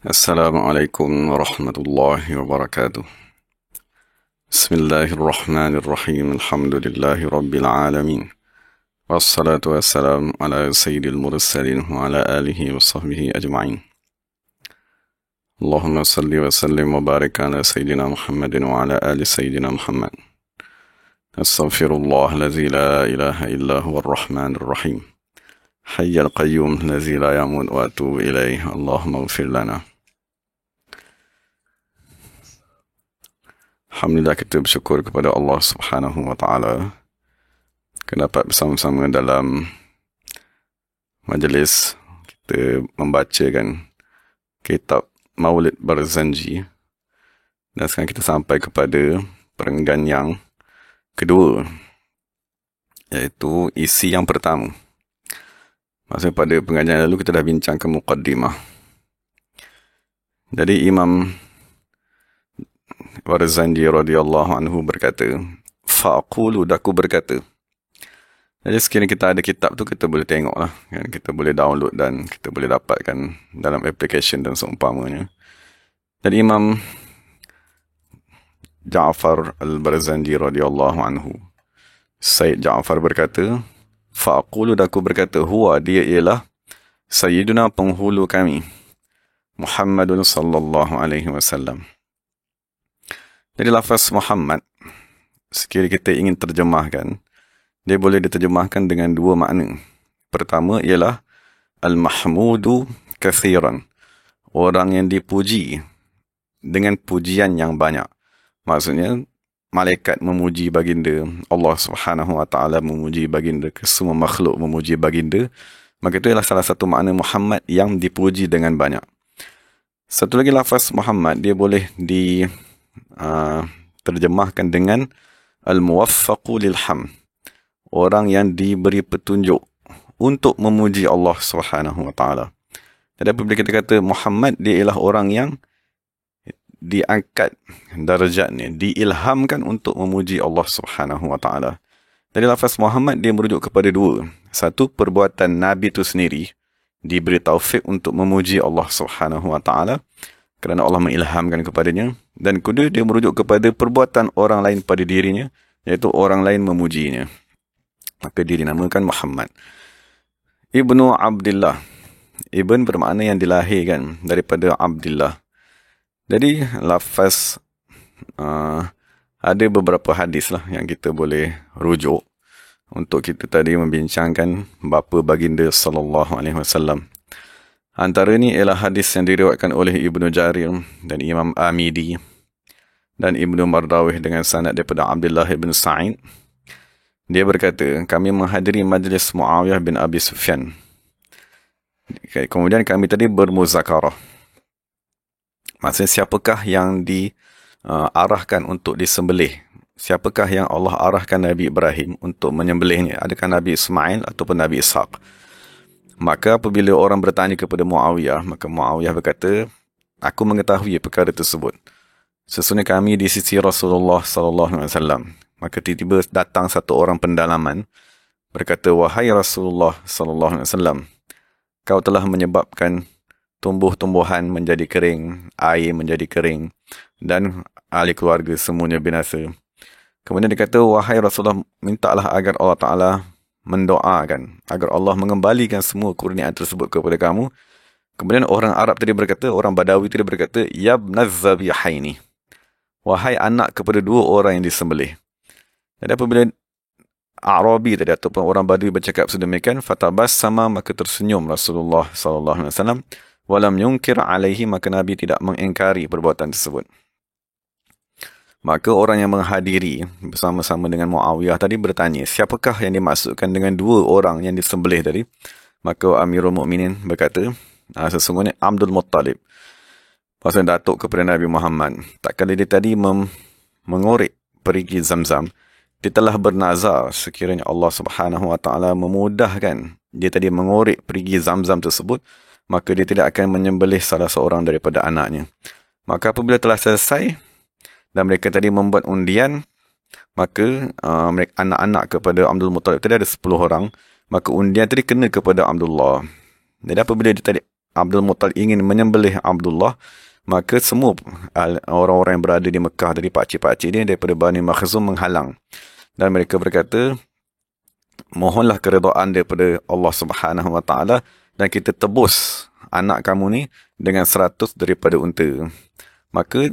السلام عليكم ورحمة الله وبركاته. بسم الله الرحمن الرحيم. الحمد لله رب العالمين، والصلاة والسلام على سيد المرسلين وعلى آله وصحبه أجمعين. اللهم صل وسلم وبارك على سيدنا محمد وعلى آل سيدنا محمد. أستغفر الله الذي لا إله إلا هو الرحمن الرحيم، حي القيوم الذي لا يموت، وأتوب إليه. اللهم اغفر لنا. Alhamdulillah, kita bersyukur kepada Allah Subhanahu wa Ta'ala kerana dapat bersama-sama dalam majlis kita membacakan kitab Maulid Barzanji, dan sekarang kita sampai kepada perenggan yang kedua, iaitu isi yang pertama. Maksudnya pada pengajian lalu kita dah bincangkan muqaddimah. Jadi Imam Barzanji radhiyallahu anhu berkata, faqulu, daku berkata. Jadi sekiranya kita ada kitab tu, kita boleh tengok lah, kan? Kita boleh download dan kita boleh dapatkan dalam application dan seumpamanya. Jadi Imam Ja'far al-Barzanji radhiyallahu anhu, Sayyid Ja'far berkata, faqulu, daku berkata, huwa, dia ialah Sayyiduna, penghulu kami, Muhammadun sallallahu alaihi wasallam. Jadi lafaz Muhammad, sekiranya kita ingin terjemahkan, dia boleh diterjemahkan dengan dua makna. Pertama ialah Al-Mahmudu kathiran, orang yang dipuji dengan pujian yang banyak. Maksudnya, malaikat memuji baginda, Allah Subhanahu wa Ta'ala memuji baginda, semua makhluk memuji baginda. Maka itu ialah salah satu makna Muhammad yang dipuji dengan banyak. Satu lagi lafaz Muhammad, dia boleh terjemahkan dengan Al-Muwaffaqu lilham, orang yang diberi petunjuk untuk memuji Allah Subhanahu wa Ta'ala. Jadi apabila kita kata Muhammad, dia ialah orang yang diangkat darjatnya, diilhamkan untuk memuji Allah Subhanahu wa Ta'ala. Jadi lafaz Muhammad dia merujuk kepada dua. Satu, perbuatan Nabi itu sendiri diberi taufik untuk memuji Allah Subhanahu wa Ta'ala kerana Allah mengilhamkan kepadanya. Dan kedua, dia merujuk kepada perbuatan orang lain pada dirinya, iaitu orang lain memujinya. Maka dia dinamakan Muhammad. Ibnu Abdillah. Ibn bermakna yang dilahirkan daripada Abdillah. Jadi lafaz ada beberapa hadis lah yang kita boleh rujuk untuk kita tadi membincangkan bapa baginda sallallahu alaihi wasallam. Antara ini ialah hadis yang diriwayatkan oleh Ibnu Jarir dan Imam Amidi dan Ibnu Mardawih dengan sanad daripada Abdullah bin Sa'id. Dia berkata, kami menghadiri majlis Muawiyah bin Abi Sufyan. Kemudian kami tadi bermuzakarah. Maksudnya, siapakah yang diarahkan untuk disembelih? Siapakah yang Allah arahkan Nabi Ibrahim untuk menyembelihnya? Adakah Nabi Ismail ataupun Nabi Ishaq? Maka apabila orang bertanya kepada Muawiyah, maka Muawiyah berkata, aku mengetahui perkara tersebut. Sesungguhnya kami di sisi Rasulullah sallallahu alaihi wasallam. Maka tiba-tiba datang satu orang pendalaman berkata, wahai Rasulullah sallallahu alaihi wasallam, kau telah menyebabkan tumbuh-tumbuhan menjadi kering, air menjadi kering, dan ahli keluarga semuanya binasa. Kemudian dia kata, wahai Rasulullah, mintalah agar Allah Ta'ala mendoakan agar Allah mengembalikan semua kurniaan tersebut kepada kamu. Kemudian orang Arab tadi berkata, orang Badawi tadi berkata, yabnaz zabihaini, wahai anak kepada dua orang yang disembelih. Jadi apabila Arabi tadi ataupun orang Badawi bercakap sedemikian, fatabassama, maka tersenyum Rasulullah sallallahu alaihi wasallam, walam yunkir alaihi, maka Nabi tidak mengingkari perbuatan tersebut. Maka orang yang menghadiri bersama-sama dengan Muawiyah tadi bertanya, siapakah yang dimaksudkan dengan dua orang yang disembelih tadi? Maka Amirul Mukminin berkata, sesungguhnya Abdul Muttalib, maksudnya datuk kepada Nabi Muhammad. Tak kala dia tadi mengorek perigi Zamzam, dia telah bernazar sekiranya Allah Subhanahu wa Ta'ala memudahkan dia tadi mengorek perigi Zamzam tersebut, maka dia tidak akan menyembelih salah seorang daripada anaknya. Maka apabila telah selesai dan mereka tadi membuat undian, maka mereka anak-anak kepada Abdul Muttalib tadi ada 10 orang, maka undian tadi kena kepada Abdullah. Jadi apabila dia tadi Abdul Muttalib ingin menyembelih Abdullah, maka semua orang-orang yang berada di Mekah dari pakcik-pakcik dia daripada Bani Makhzum menghalang. Dan mereka berkata, mohonlah keredaan daripada Allah Subhanahu Wa Taala dan kita tebus anak kamu ni dengan 100 daripada unta. Maka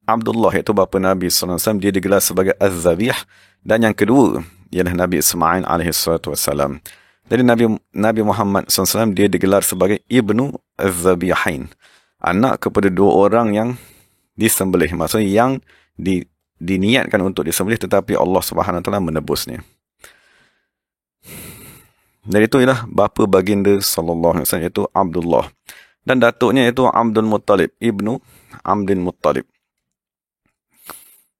Abdullah iaitu bapa Nabi sallallahu alaihi wasallam dia digelar sebagai Az-Zabih, dan yang kedua ialah Nabi Ismail alaihi salatu wasallam. Jadi Nabi Muhammad SAW dia digelar sebagai Ibnu Az-Zabihain, anak kepada dua orang yang disembelih, maksudnya yang diniatkan untuk disembelih tetapi Allah Subhanahu Wa Taala menebusnya. Dari itu ialah bapa baginda sallallahu alaihi wasallam iaitu Abdullah, dan datuknya iaitu Abdul Muttalib Ibnu Abdul Muttalib,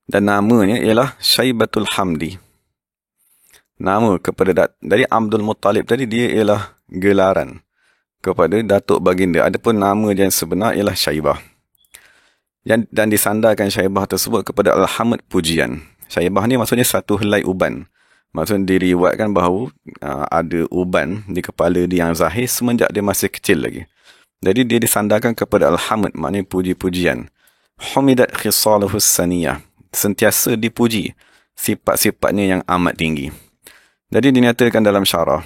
dan namanya ialah Syaibatul Hamdi. Nama kepada dari Abdul Muttalib tadi dia ialah gelaran kepada datuk baginda. Adapun nama dia yang sebenar ialah Syaibah. Dan disandarkan Syaibah tersebut kepada Al-Hamd pujian. Syaibah ni maksudnya satu helai uban. Maksudnya diriwayatkan bahawa ada uban di kepala dia yang zahir semenjak dia masih kecil lagi. Jadi dia disandarkan kepada Al-Hamd, maknanya puji-pujian. Humidat khisaluhu saniyah, sentiasa dipuji sifat-sifatnya yang amat tinggi. Jadi dinyatakan dalam syarah,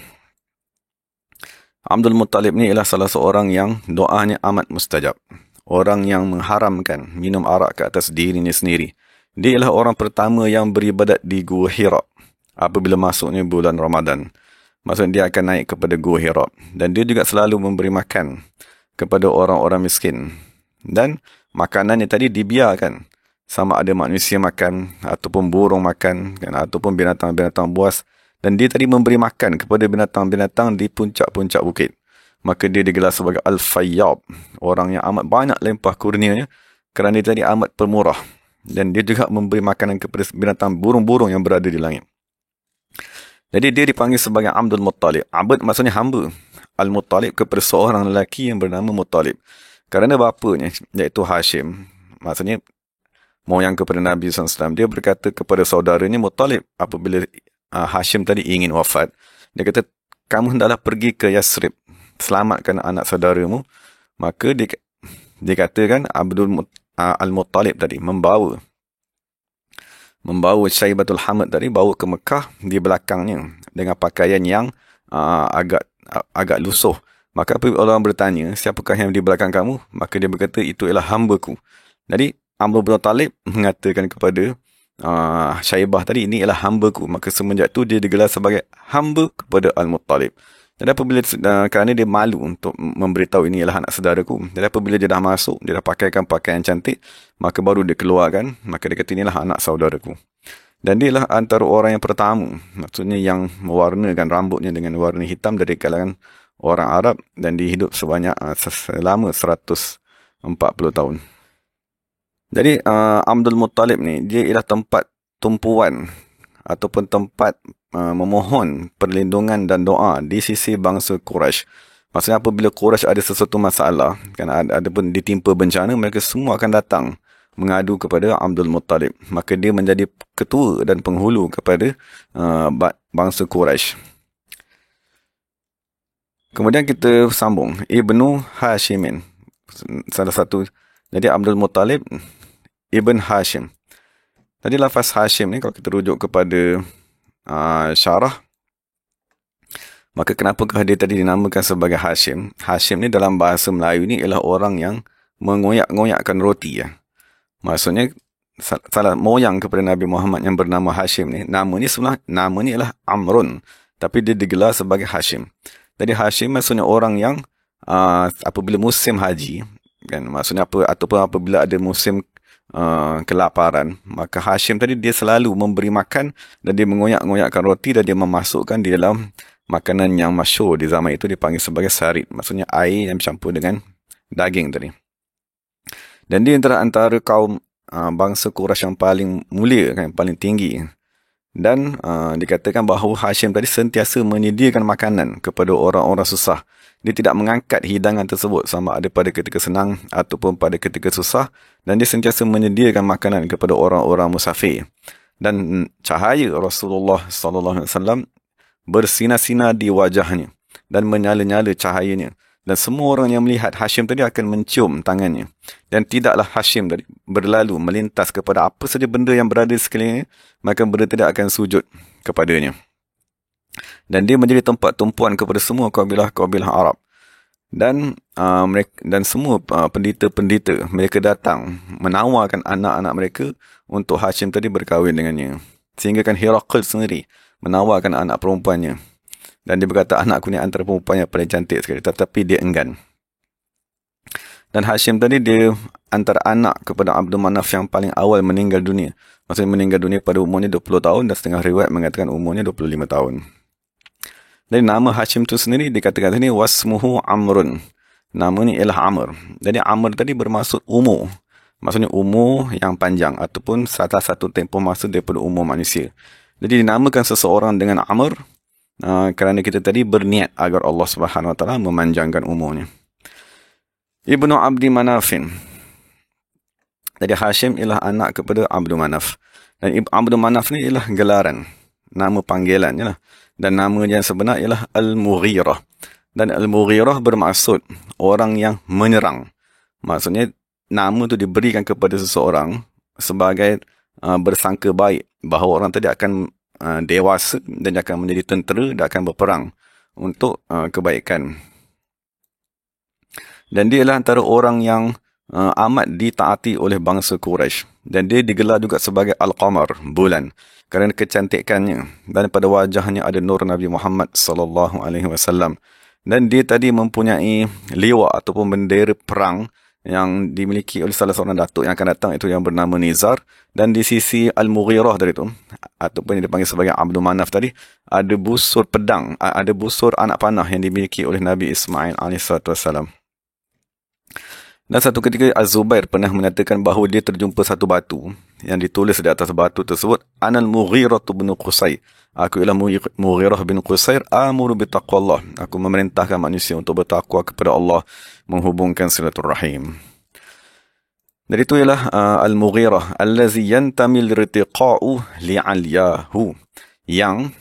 Abdul Muttalib ni ialah salah seorang yang doanya amat mustajab. Orang yang mengharamkan minum arak ke atas dirinya sendiri. Dia ialah orang pertama yang beribadat di Gua Hira apabila masuknya bulan Ramadan. Maksudnya dia akan naik kepada Gua Hira. Dan dia juga selalu memberi makan kepada orang-orang miskin. Dan makanannya tadi dibiarkan. Sama ada manusia makan, ataupun burung makan, kan, ataupun binatang-binatang buas. Dan dia tadi memberi makan kepada binatang-binatang di puncak-puncak bukit. Maka dia digelar sebagai Al-Fayyab, orang yang amat banyak limpah kurnianya, kerana dia tadi amat pemurah. Dan dia juga memberi makanan kepada binatang burung-burung yang berada di langit. Jadi dia dipanggil sebagai Abdul Muttalib. Abd maksudnya hamba. Al-Muttalib kepada seorang lelaki yang bernama Muttalib. Kerana bapanya, iaitu Hashim, maksudnya moyang kepada Nabi SAW, dia berkata kepada saudaranya Muttalib apabila Hashim tadi ingin wafat, dia kata, kamu hendaklah pergi ke Yasrib, selamatkan anak saudaramu. Maka dikatakan Al-Muttalib tadi membawa Syaibatul Hamd tadi, bawa ke Mekah di belakangnya dengan pakaian yang agak lusuh. Maka apabila orang bertanya, siapakah yang di belakang kamu? Maka dia berkata, itu ialah hamba-Ku. Jadi Abdul Muttalib mengatakan kepada Syaibah tadi, ini ialah hamba-Ku. Maka semenjak itu dia digelar sebagai hamba kepada Al-Muttalib. Jadi apabila kerana dia malu untuk memberitahu ini ialah anak saudaraku. Jadi apabila dia dah masuk, dia dah pakaikan pakaian cantik, maka baru dia keluarkan. Maka dia kata, inilah anak saudaraku. Dan dia lah antara orang yang pertama, maksudnya yang mewarnakan rambutnya dengan warna hitam dari kalangan orang Arab, dan dia hidup selama 140 tahun. Jadi Abdul Muttalib ni dia ialah tempat tumpuan ataupun tempat memohon perlindungan dan doa di sisi bangsa Quraisy. Maksudnya apabila Quraisy ada sesuatu masalah, kan ada pun ditimpa bencana, mereka semua akan datang mengadu kepada Abdul Muttalib. Maka dia menjadi ketua dan penghulu kepada bangsa Quraisy. Kemudian kita sambung Ibnu Hashimin, salah satu. Jadi Abdul Muttalib Ibn Hashim. Tadi lafaz Hashim ni kalau kita rujuk kepada syarah, maka kenapakah dia tadi dinamakan sebagai Hashim? Hashim ni dalam bahasa Melayu ni ialah orang yang mengoyak-ngoyakkan roti ya. Maksudnya salah moyang kepada Nabi Muhammad yang bernama Hashim ni, namanya ialah Amrun, tapi dia digelar sebagai Hashim. Jadi Hashim maksudnya orang yang apabila musim haji, kan, maksudnya ataupun apabila ada musim kelaparan, maka Hashim tadi dia selalu memberi makan dan dia mengoyak-ngoyakkan roti dan dia memasukkan di dalam makanan yang masyhur di zaman itu dipanggil sebagai sarid, maksudnya air yang bercampur dengan daging tadi. Dan dia antara kaum bangsa Quraisy yang paling mulia, kan, paling tinggi. Dan dikatakan bahawa Hashim tadi sentiasa menyediakan makanan kepada orang-orang susah. Dia tidak mengangkat hidangan tersebut sama ada pada ketika senang ataupun pada ketika susah, dan dia sentiasa menyediakan makanan kepada orang-orang musafir. Dan cahaya Rasulullah sallallahu alaihi wasallam bersinar-sinar di wajahnya dan menyala-nyala cahayanya. Dan semua orang yang melihat Hashim tadi akan mencium tangannya. Dan tidaklah Hashim tadi berlalu melintas kepada apa saja benda yang berada di sekelilingnya, maka benda tidak akan sujud kepadanya. Dan dia menjadi tempat tumpuan kepada semua kabilah-kabilah Arab. Dan semua pendeta-pendeta mereka datang menawarkan anak-anak mereka untuk Hashim tadi berkahwin dengannya. Sehingga kan Herakl sendiri menawarkan anak perempuannya. Dan dia berkata, anakku ni antara perempuan yang paling cantik sekali. Tetapi dia enggan. Dan Hashim tadi dia antara anak kepada Abdul Manaf yang paling awal meninggal dunia. Maksudnya meninggal dunia pada umurnya 20 tahun dan setengah riwayat mengatakan umurnya 25 tahun. Jadi nama Hashim tu sendiri dikatakan sini wasmuhu Amrun. Nama ni ialah Amr. Jadi Amr tadi bermaksud umur. Maksudnya umur yang panjang ataupun salah satu tempoh masa daripada umur manusia. Jadi dinamakan seseorang dengan Amr kerana kita tadi berniat agar Allah Subhanahu Wa Taala memanjangkan umurnya. Ibnu Abdi Manafin. Jadi Hashim ialah anak kepada Abdul Manaf. Dan Abdul Manaf ni ialah gelaran, nama panggilannya lah. Dan nama yang sebenar ialah Al-Mughirah. Dan Al-Mughirah bermaksud orang yang menyerang. Maksudnya nama tu diberikan kepada seseorang sebagai bersangka baik bahawa orang tadi akan dewasa dan akan menjadi tentera dan akan berperang untuk kebaikan. Dan dia adalah antara orang yang amat ditaati oleh bangsa Quraisy. Dan dia digelar juga sebagai Al-Qamar, bulan, kerana kecantikannya. Dan pada wajahnya ada nur Nabi Muhammad sallallahu alaihi wasallam. Dan dia tadi mempunyai liwa ataupun bendera perang yang dimiliki oleh salah seorang datuk yang akan datang, itu yang bernama Nizar. Dan di sisi Al-Mughirah dari itu, ataupun yang dipanggil sebagai Abdul Manaf tadi, ada busur pedang, ada busur anak panah yang dimiliki oleh Nabi Ismail AS. Dan satu ketika Az-Zubair pernah menyatakan bahawa dia terjumpa satu batu yang ditulis di atas batu tersebut, Anal Mughirah bin Qusay. Aku ialah Mughirah bin Qusay, amuru bitaqwallah. Aku memerintahkan manusia untuk bertakwa kepada Allah, menghubungkan silaturrahim. Dan itu ialah Al-Mughirah allazi yantami lirtiqa'u li'alyahu. Yang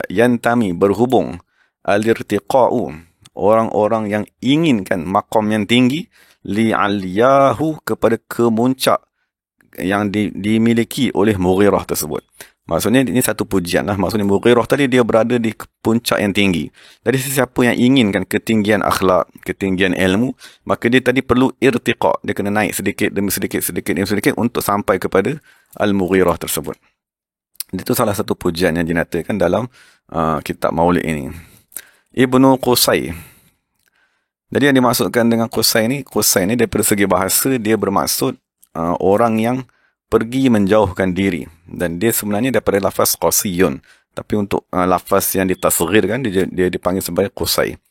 yantami berhubung, al-irtiqa'u orang-orang yang inginkan maqam yang tinggi, li'alyahu kepada kemuncak yang dimiliki oleh Mughirah tersebut. Maksudnya ini satu pujian lah. Maksudnya Mughirah tadi dia berada di puncak yang tinggi. Jadi sesiapa yang inginkan ketinggian akhlak, ketinggian ilmu, maka dia tadi perlu irtiqa. Dia kena naik sedikit demi sedikit untuk sampai kepada Al-Mughirah tersebut. Itu salah satu pujian yang dinatakan dalam kitab Maulid ini. Ibnu Qusay. Jadi yang dimaksudkan dengan Qusay ni daripada segi bahasa dia bermaksud orang yang pergi menjauhkan diri. Dan dia sebenarnya daripada lafaz Qasiyun. Tapi untuk lafaz yang ditasghirkan, dia dipanggil sebagai Qusay.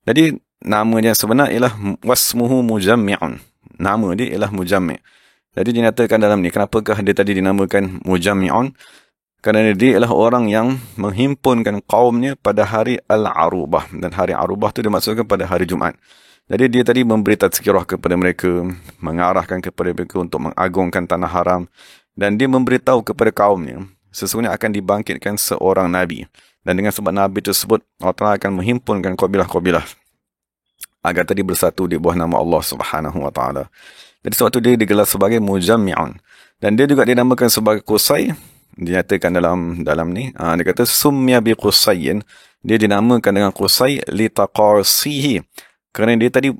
Jadi nama dia sebenar ialah wasmuhu mujammi'un. Nama dia ialah mujammi'. Jadi dinyatakan dalam ni, kenapakah dia tadi dinamakan mujammi'un? Kerana dia ialah orang yang menghimpunkan kaumnya pada hari Al-Arubah. Dan hari Arubah itu dimaksudkan pada hari Jumaat. Jadi dia tadi memberi tazkirah kepada mereka, mengarahkan kepada mereka untuk mengagungkan tanah haram. Dan dia memberitahu kepada kaumnya, sesungguhnya akan dibangkitkan seorang Nabi. Dan dengan sebab Nabi tersebut, Allah Ta'ala akan menghimpunkan kabilah-kabilah agar tadi bersatu di bawah nama Allah Subhanahu Wa Ta'ala. Jadi sebab itu dia digelar sebagai Mujammi'un. Dan dia juga dinamakan sebagai Qusay. Dinyatakan dalam ni, dia kata sumya bi Qusayyin. Dia dinamakan dengan Qusay li taqasihi. Kerana dia tadi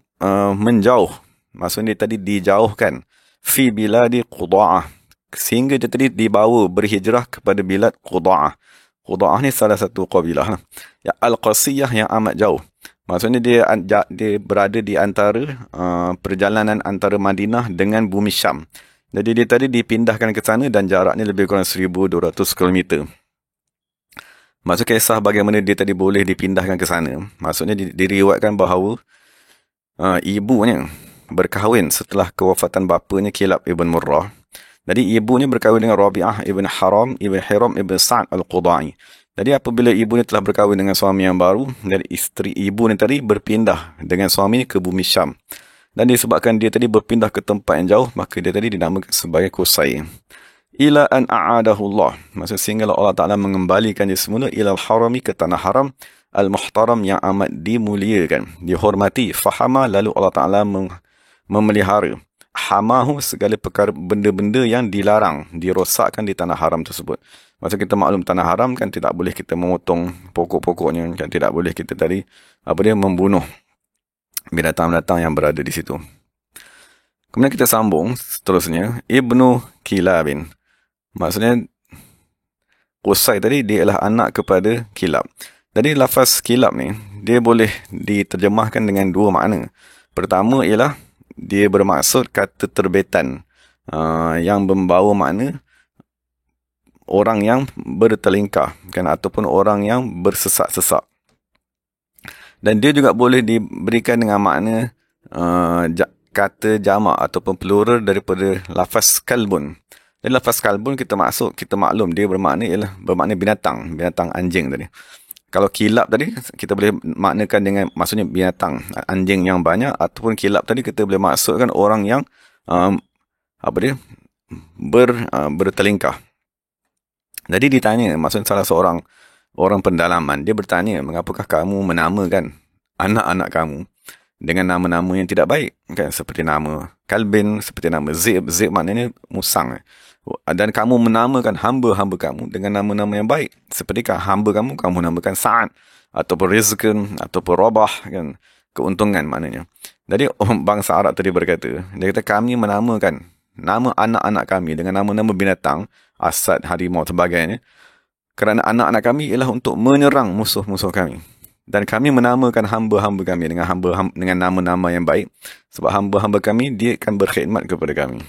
menjauh. Maksudnya dia tadi dijauhkan. Fi biladi Quda'ah. Sehingga dia tadi dibawa berhijrah kepada bilad Quda'ah. Quda'ah ni salah satu qabilah. Ya, Al-Qasiyah yang amat jauh. Maksudnya dia berada di antara perjalanan antara Madinah dengan bumi Syam. Jadi dia tadi dipindahkan ke sana dan jaraknya lebih kurang 1,200 km. Maksud kisah bagaimana dia tadi boleh dipindahkan ke sana. Maksudnya diriwayatkan bahawa ibunya berkahwin setelah kewafatan bapanya Kilab ibn Murrah. Jadi ibunya berkahwin dengan Rabi'ah ibn Haram ibn Sa'ad al-Qudai. Jadi apabila ibunya telah berkahwin dengan suami yang baru, dari isteri ibu ni tadi berpindah dengan suami ke bumi Syam. Dan disebabkan dia tadi berpindah ke tempat yang jauh, maka dia tadi dinamakan sebagai Qusay. Ila an a'adahu Allah. Maksud sehinggalah Allah Ta'ala mengembalikan dia semula ilal harami ke tanah haram. al-muhtaram yang amat dimuliakan, dihormati. Fahama, lalu Allah Ta'ala memelihara. Hamahu, segala perkara benda-benda yang dilarang, dirosakkan di tanah haram tersebut. Maksud kita maklum tanah haram kan tidak boleh kita memotong pokok-pokoknya, kan tidak boleh kita tadi membunuh binatang-binatang yang berada di situ. Kemudian kita sambung seterusnya, Ibnu Kilabin. Maksudnya Qusay tadi dia adalah anak kepada Kilab. Jadi lafaz Kilab ni dia boleh diterjemahkan dengan dua makna. Pertama ialah dia bermaksud kata terbetan yang membawa makna orang yang bertelingkah, kan, ataupun orang yang bersesak-sesak. Dan dia juga boleh diberikan dengan makna kata jamak ataupun plural daripada lafaz kalbun. Dan lafaz kalbun kita maklum dia bermakna binatang anjing tadi. Kalau kilab tadi kita boleh maknakan dengan maksudnya binatang anjing yang banyak, ataupun kilab tadi kita boleh maksudkan orang yang bertelingkah. Jadi ditanya, maksudnya salah seorang orang pendalaman, dia bertanya, mengapakah kamu menamakan anak-anak kamu dengan nama-nama yang tidak baik, kan? Seperti nama Kalbin, seperti nama Zib. Zib maknanya musang. Dan kamu menamakan hamba-hamba kamu dengan nama-nama yang baik. Sepertikah hamba kamu namakan Sa'ad, ataupun Rizqan, ataupun Rabah, kan? Keuntungan maknanya. Jadi bangsa Arab tadi berkata, dia kata kami menamakan nama anak-anak kami dengan nama-nama binatang, asad, harimau, sebagainya, kerana anak-anak kami ialah untuk menyerang musuh-musuh kami. Dan kami menamakan hamba-hamba kami dengan nama-nama yang baik, sebab hamba-hamba kami dia akan berkhidmat kepada kami.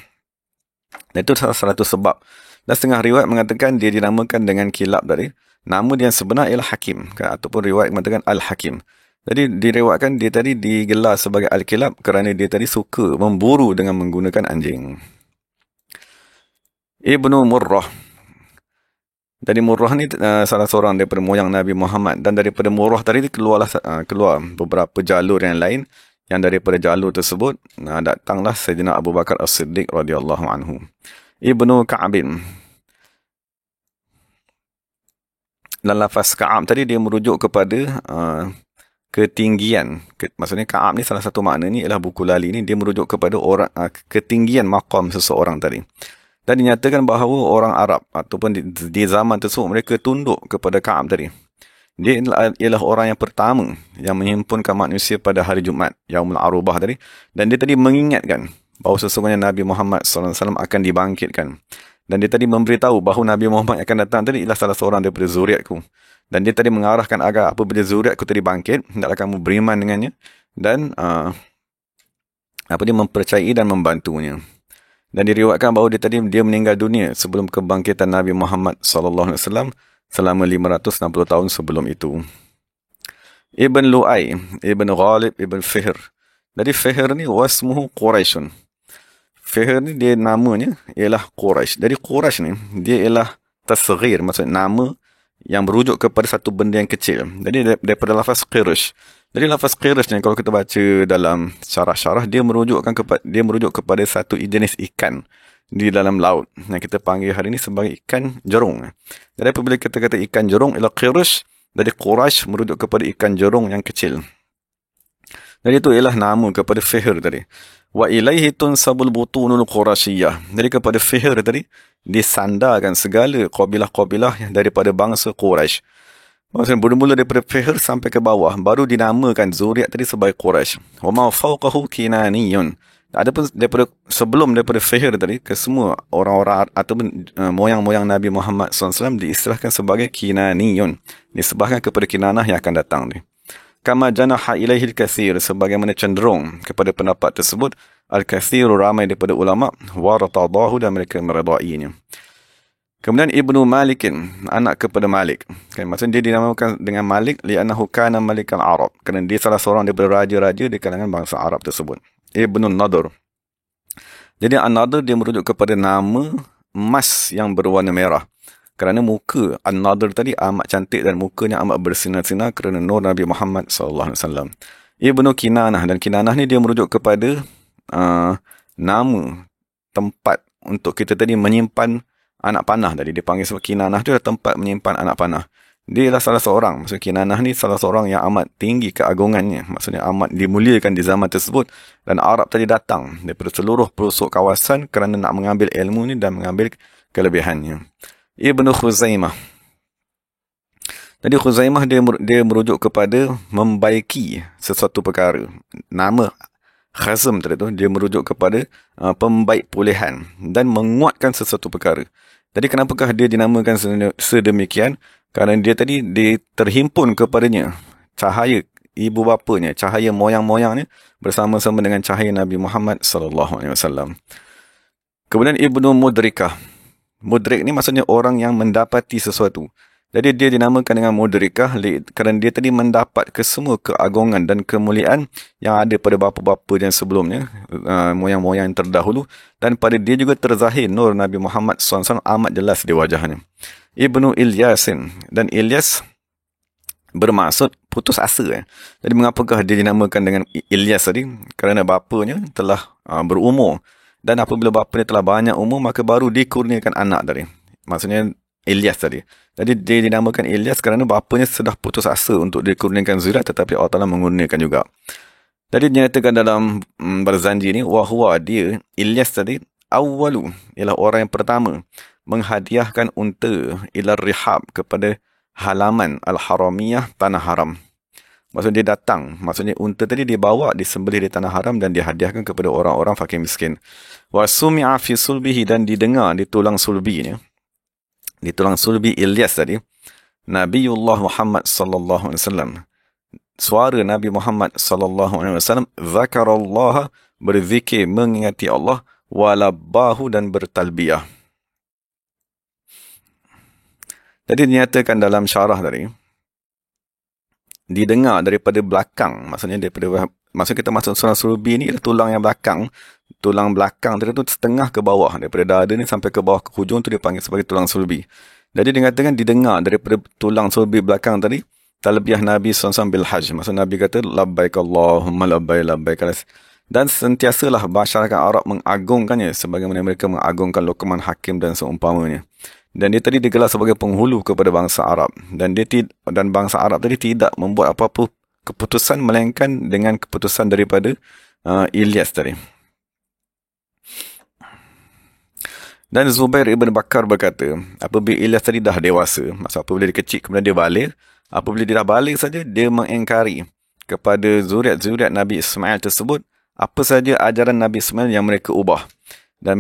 Dan itu salah satu sebab. Dan setengah riwayat mengatakan dia dinamakan dengan Kilab tadi. Nama dia yang sebenar ialah Hakim, kan? Ataupun riwayat mengatakan Al-Hakim. Jadi diriwayatkan dia tadi digelar sebagai Al-Kilab kerana dia tadi suka memburu dengan menggunakan anjing. Ibnu Murrah. Dari Murrah ni salah seorang daripada moyang Nabi Muhammad. Dan daripada Murrah tadi keluar beberapa jalur yang lain. Yang daripada jalur tersebut datanglah Sayyidina Abu Bakar As-Siddiq radhiyallahu anhu. Ibnu Ka'bin. Dan lafaz Ka'ab tadi dia merujuk kepada ketinggian. Maksudnya Ka'ab ni salah satu makna ni ialah buku lali ni dia merujuk kepada ketinggian maqam seseorang tadi. Dan dinyatakan bahawa orang Arab ataupun di zaman tersebut mereka tunduk kepada Ka'ab tadi. Dia ialah orang yang pertama yang menghimpunkan manusia pada hari Jumaat, Yaumul Arubah tadi. Dan dia tadi mengingatkan bahawa sesungguhnya Nabi Muhammad SAW akan dibangkitkan. Dan dia tadi memberitahu bahawa Nabi Muhammad akan datang tadi ialah salah seorang daripada zuriatku. Dan dia tadi mengarahkan agar apabila zuriatku tadi bangkit, hendaklah kamu beriman dengannya dan mempercayai dan membantunya. Dan diriwayatkan bahawa dia meninggal dunia sebelum kebangkitan Nabi Muhammad SAW selama 560 tahun sebelum itu. Ibn Lu'ay, Ibn Ghalib, Ibn Fihr. Jadi Fihr ni wasmuhu Quraisyun. Fihr ni dia namanya ialah Quraisy. Jadi Quraisy ni dia ialah tasghir, maksudnya nama yang merujuk kepada satu benda yang kecil. Jadi daripada lafaz Qirsh. Jadi lafaz Qirsh ni kalau kita baca dalam syarah-syarah dia merujuk kepada satu jenis ikan di dalam laut yang kita panggil hari ini sebagai ikan jerung. Jadi apabila kita kata ikan jerung ialah Qirsh, dari Quraisy merujuk kepada ikan jerung yang kecil. Jadi itu ialah nama kepada Fihr tadi. Wa ilaihi tunsabul butunul Qurasiyah. Jadi kepada Fihr tadi disandarkan segala qabilah-qabilah daripada bangsa Quraisy. Maksudnya bermula daripada Fihr sampai ke bawah baru dinamakan zuriat tadi sebagai Quraisy. Wa ma fawqahu Kinaniyun. Adapun daripada Fihr tadi ke semua orang-orang ataupun moyang-moyang Nabi Muhammad SAW diistilahkan sebagai Kinaniyun. Disebahkan kepada Kinanah yang akan datang ni. Kama janaha ilaihil kathir, sebagaimana cenderung kepada pendapat tersebut al-kathiru ramai daripada ulama wa ratadahu dan mereka meredainya. Kemudian Ibnu Malikin, anak kepada Malik. Okay, maksudnya dia dinamakan dengan Malik li'annahu kana malikal Arab, kerana dia salah seorang daripada raja-raja di kalangan bangsa Arab tersebut. Ibnu Nadr. Jadi An-Nadr dia merujuk kepada nama emas yang berwarna merah. Kerana muka An-Nadr tadi amat cantik dan mukanya amat bersinar-sinar kerana nur Nabi Muhammad SAW. Ibnu Kinanah, dan Kinanah ni dia merujuk kepada nama tempat untuk kita tadi menyimpan anak panah tadi. Dia panggil sebab Kinanah tu adalah tempat menyimpan anak panah. dia ialah salah seorang. Maksudnya Kinanah ni salah seorang yang amat tinggi keagungannya. Maksudnya amat dimuliakan di zaman tersebut. Dan Arab tadi datang daripada seluruh pelosok kawasan kerana nak mengambil ilmu ni dan mengambil kelebihannya. Ibnu Khuzaimah. Jadi Khuzaimah dia merujuk kepada membaiki sesuatu perkara. Nama Khazm tadi tu, dia merujuk kepada pembaik pulihan dan menguatkan sesuatu perkara. Jadi kenapakah dia dinamakan sedemikian? Kerana dia tadi terhimpun kepadanya cahaya ibu bapanya, cahaya moyang-moyangnya bersama-sama dengan cahaya Nabi Muhammad sallallahu alaihi wasallam. Kemudian Ibnu Mudrikah. Mudrik ni maksudnya orang yang mendapati sesuatu. Jadi dia dinamakan dengan Mudrikah kerana dia tadi mendapat kesemua keagungan dan kemuliaan yang ada pada bapa-bapa yang sebelumnya, moyang-moyang yang terdahulu, dan pada dia juga terzahir nur Nabi Muhammad SAW amat jelas di wajahnya. Ibnu Ilyasin, dan Ilyas bermaksud putus asa. Jadi mengapakah dia dinamakan dengan Ilyas tadi? Kerana bapanya telah berumur, dan apabila bapanya telah banyak umur maka baru dikurniakan anak tadi. Maksudnya Ilyas tadi. Jadi dia dinamakan Ilyas kerana bapanya sudah putus asa untuk dikurniakan zuriat, tetapi Allah Ta'ala mengurniakan juga. Jadi dinyatakan dalam Barzanji ni, wahwa dia, Ilyas tadi, awalu, ialah orang yang pertama menghadiahkan unta ila rihab kepada halaman al-haramiyah, tanah haram. Maksudnya dia datang, maksudnya unta tadi dibawa, disembelih di tanah haram dan dihadiahkan kepada orang-orang fakir miskin. Wa sumi'a fi sulbihi, dan didengar di tulang sulbinya. Di tulang sulbi Ilyas tadi, Nabiullah Muhammad sallallahu alaihi wasallam. Suara Nabi Muhammad sallallahu alaihi wasallam, zakarallah, berzikir mengingati Allah, walabbahu, dan bertalbiyah. Jadi dinyatakan dalam syarah tadi, didengar daripada belakang, maksudnya kita masuk tulang sulbi ni, tulang yang belakang. Tulang belakang tadi tu setengah ke bawah, daripada dada ni sampai ke bawah ke hujung tu dipanggil sebagai tulang sulbi. Jadi dikatakan didengar daripada tulang sulbi belakang tadi talbiyah Nabi SAW bil hajj. Maksud Nabi kata labbaik Allahumma labbaik. Dan sentiasalah masyarakat Arab mengagungkannya sebagaimana mereka mengagungkan Luqman Hakim dan seumpamanya. Dan dia tadi digelar sebagai penghulu kepada bangsa Arab, dan bangsa Arab tadi tidak membuat apa-apa keputusan melainkan dengan keputusan daripada Ilyas tadi. Dan Zubair ibn Bakar berkata, apabila Ilyas tadi dah dewasa, maksud apabila dia kecil kemudian dia balik, apabila dia dah balik saja, dia mengingkari kepada zuriat-zuriat Nabi Ismail tersebut apa saja ajaran Nabi Ismail yang mereka ubah. Dan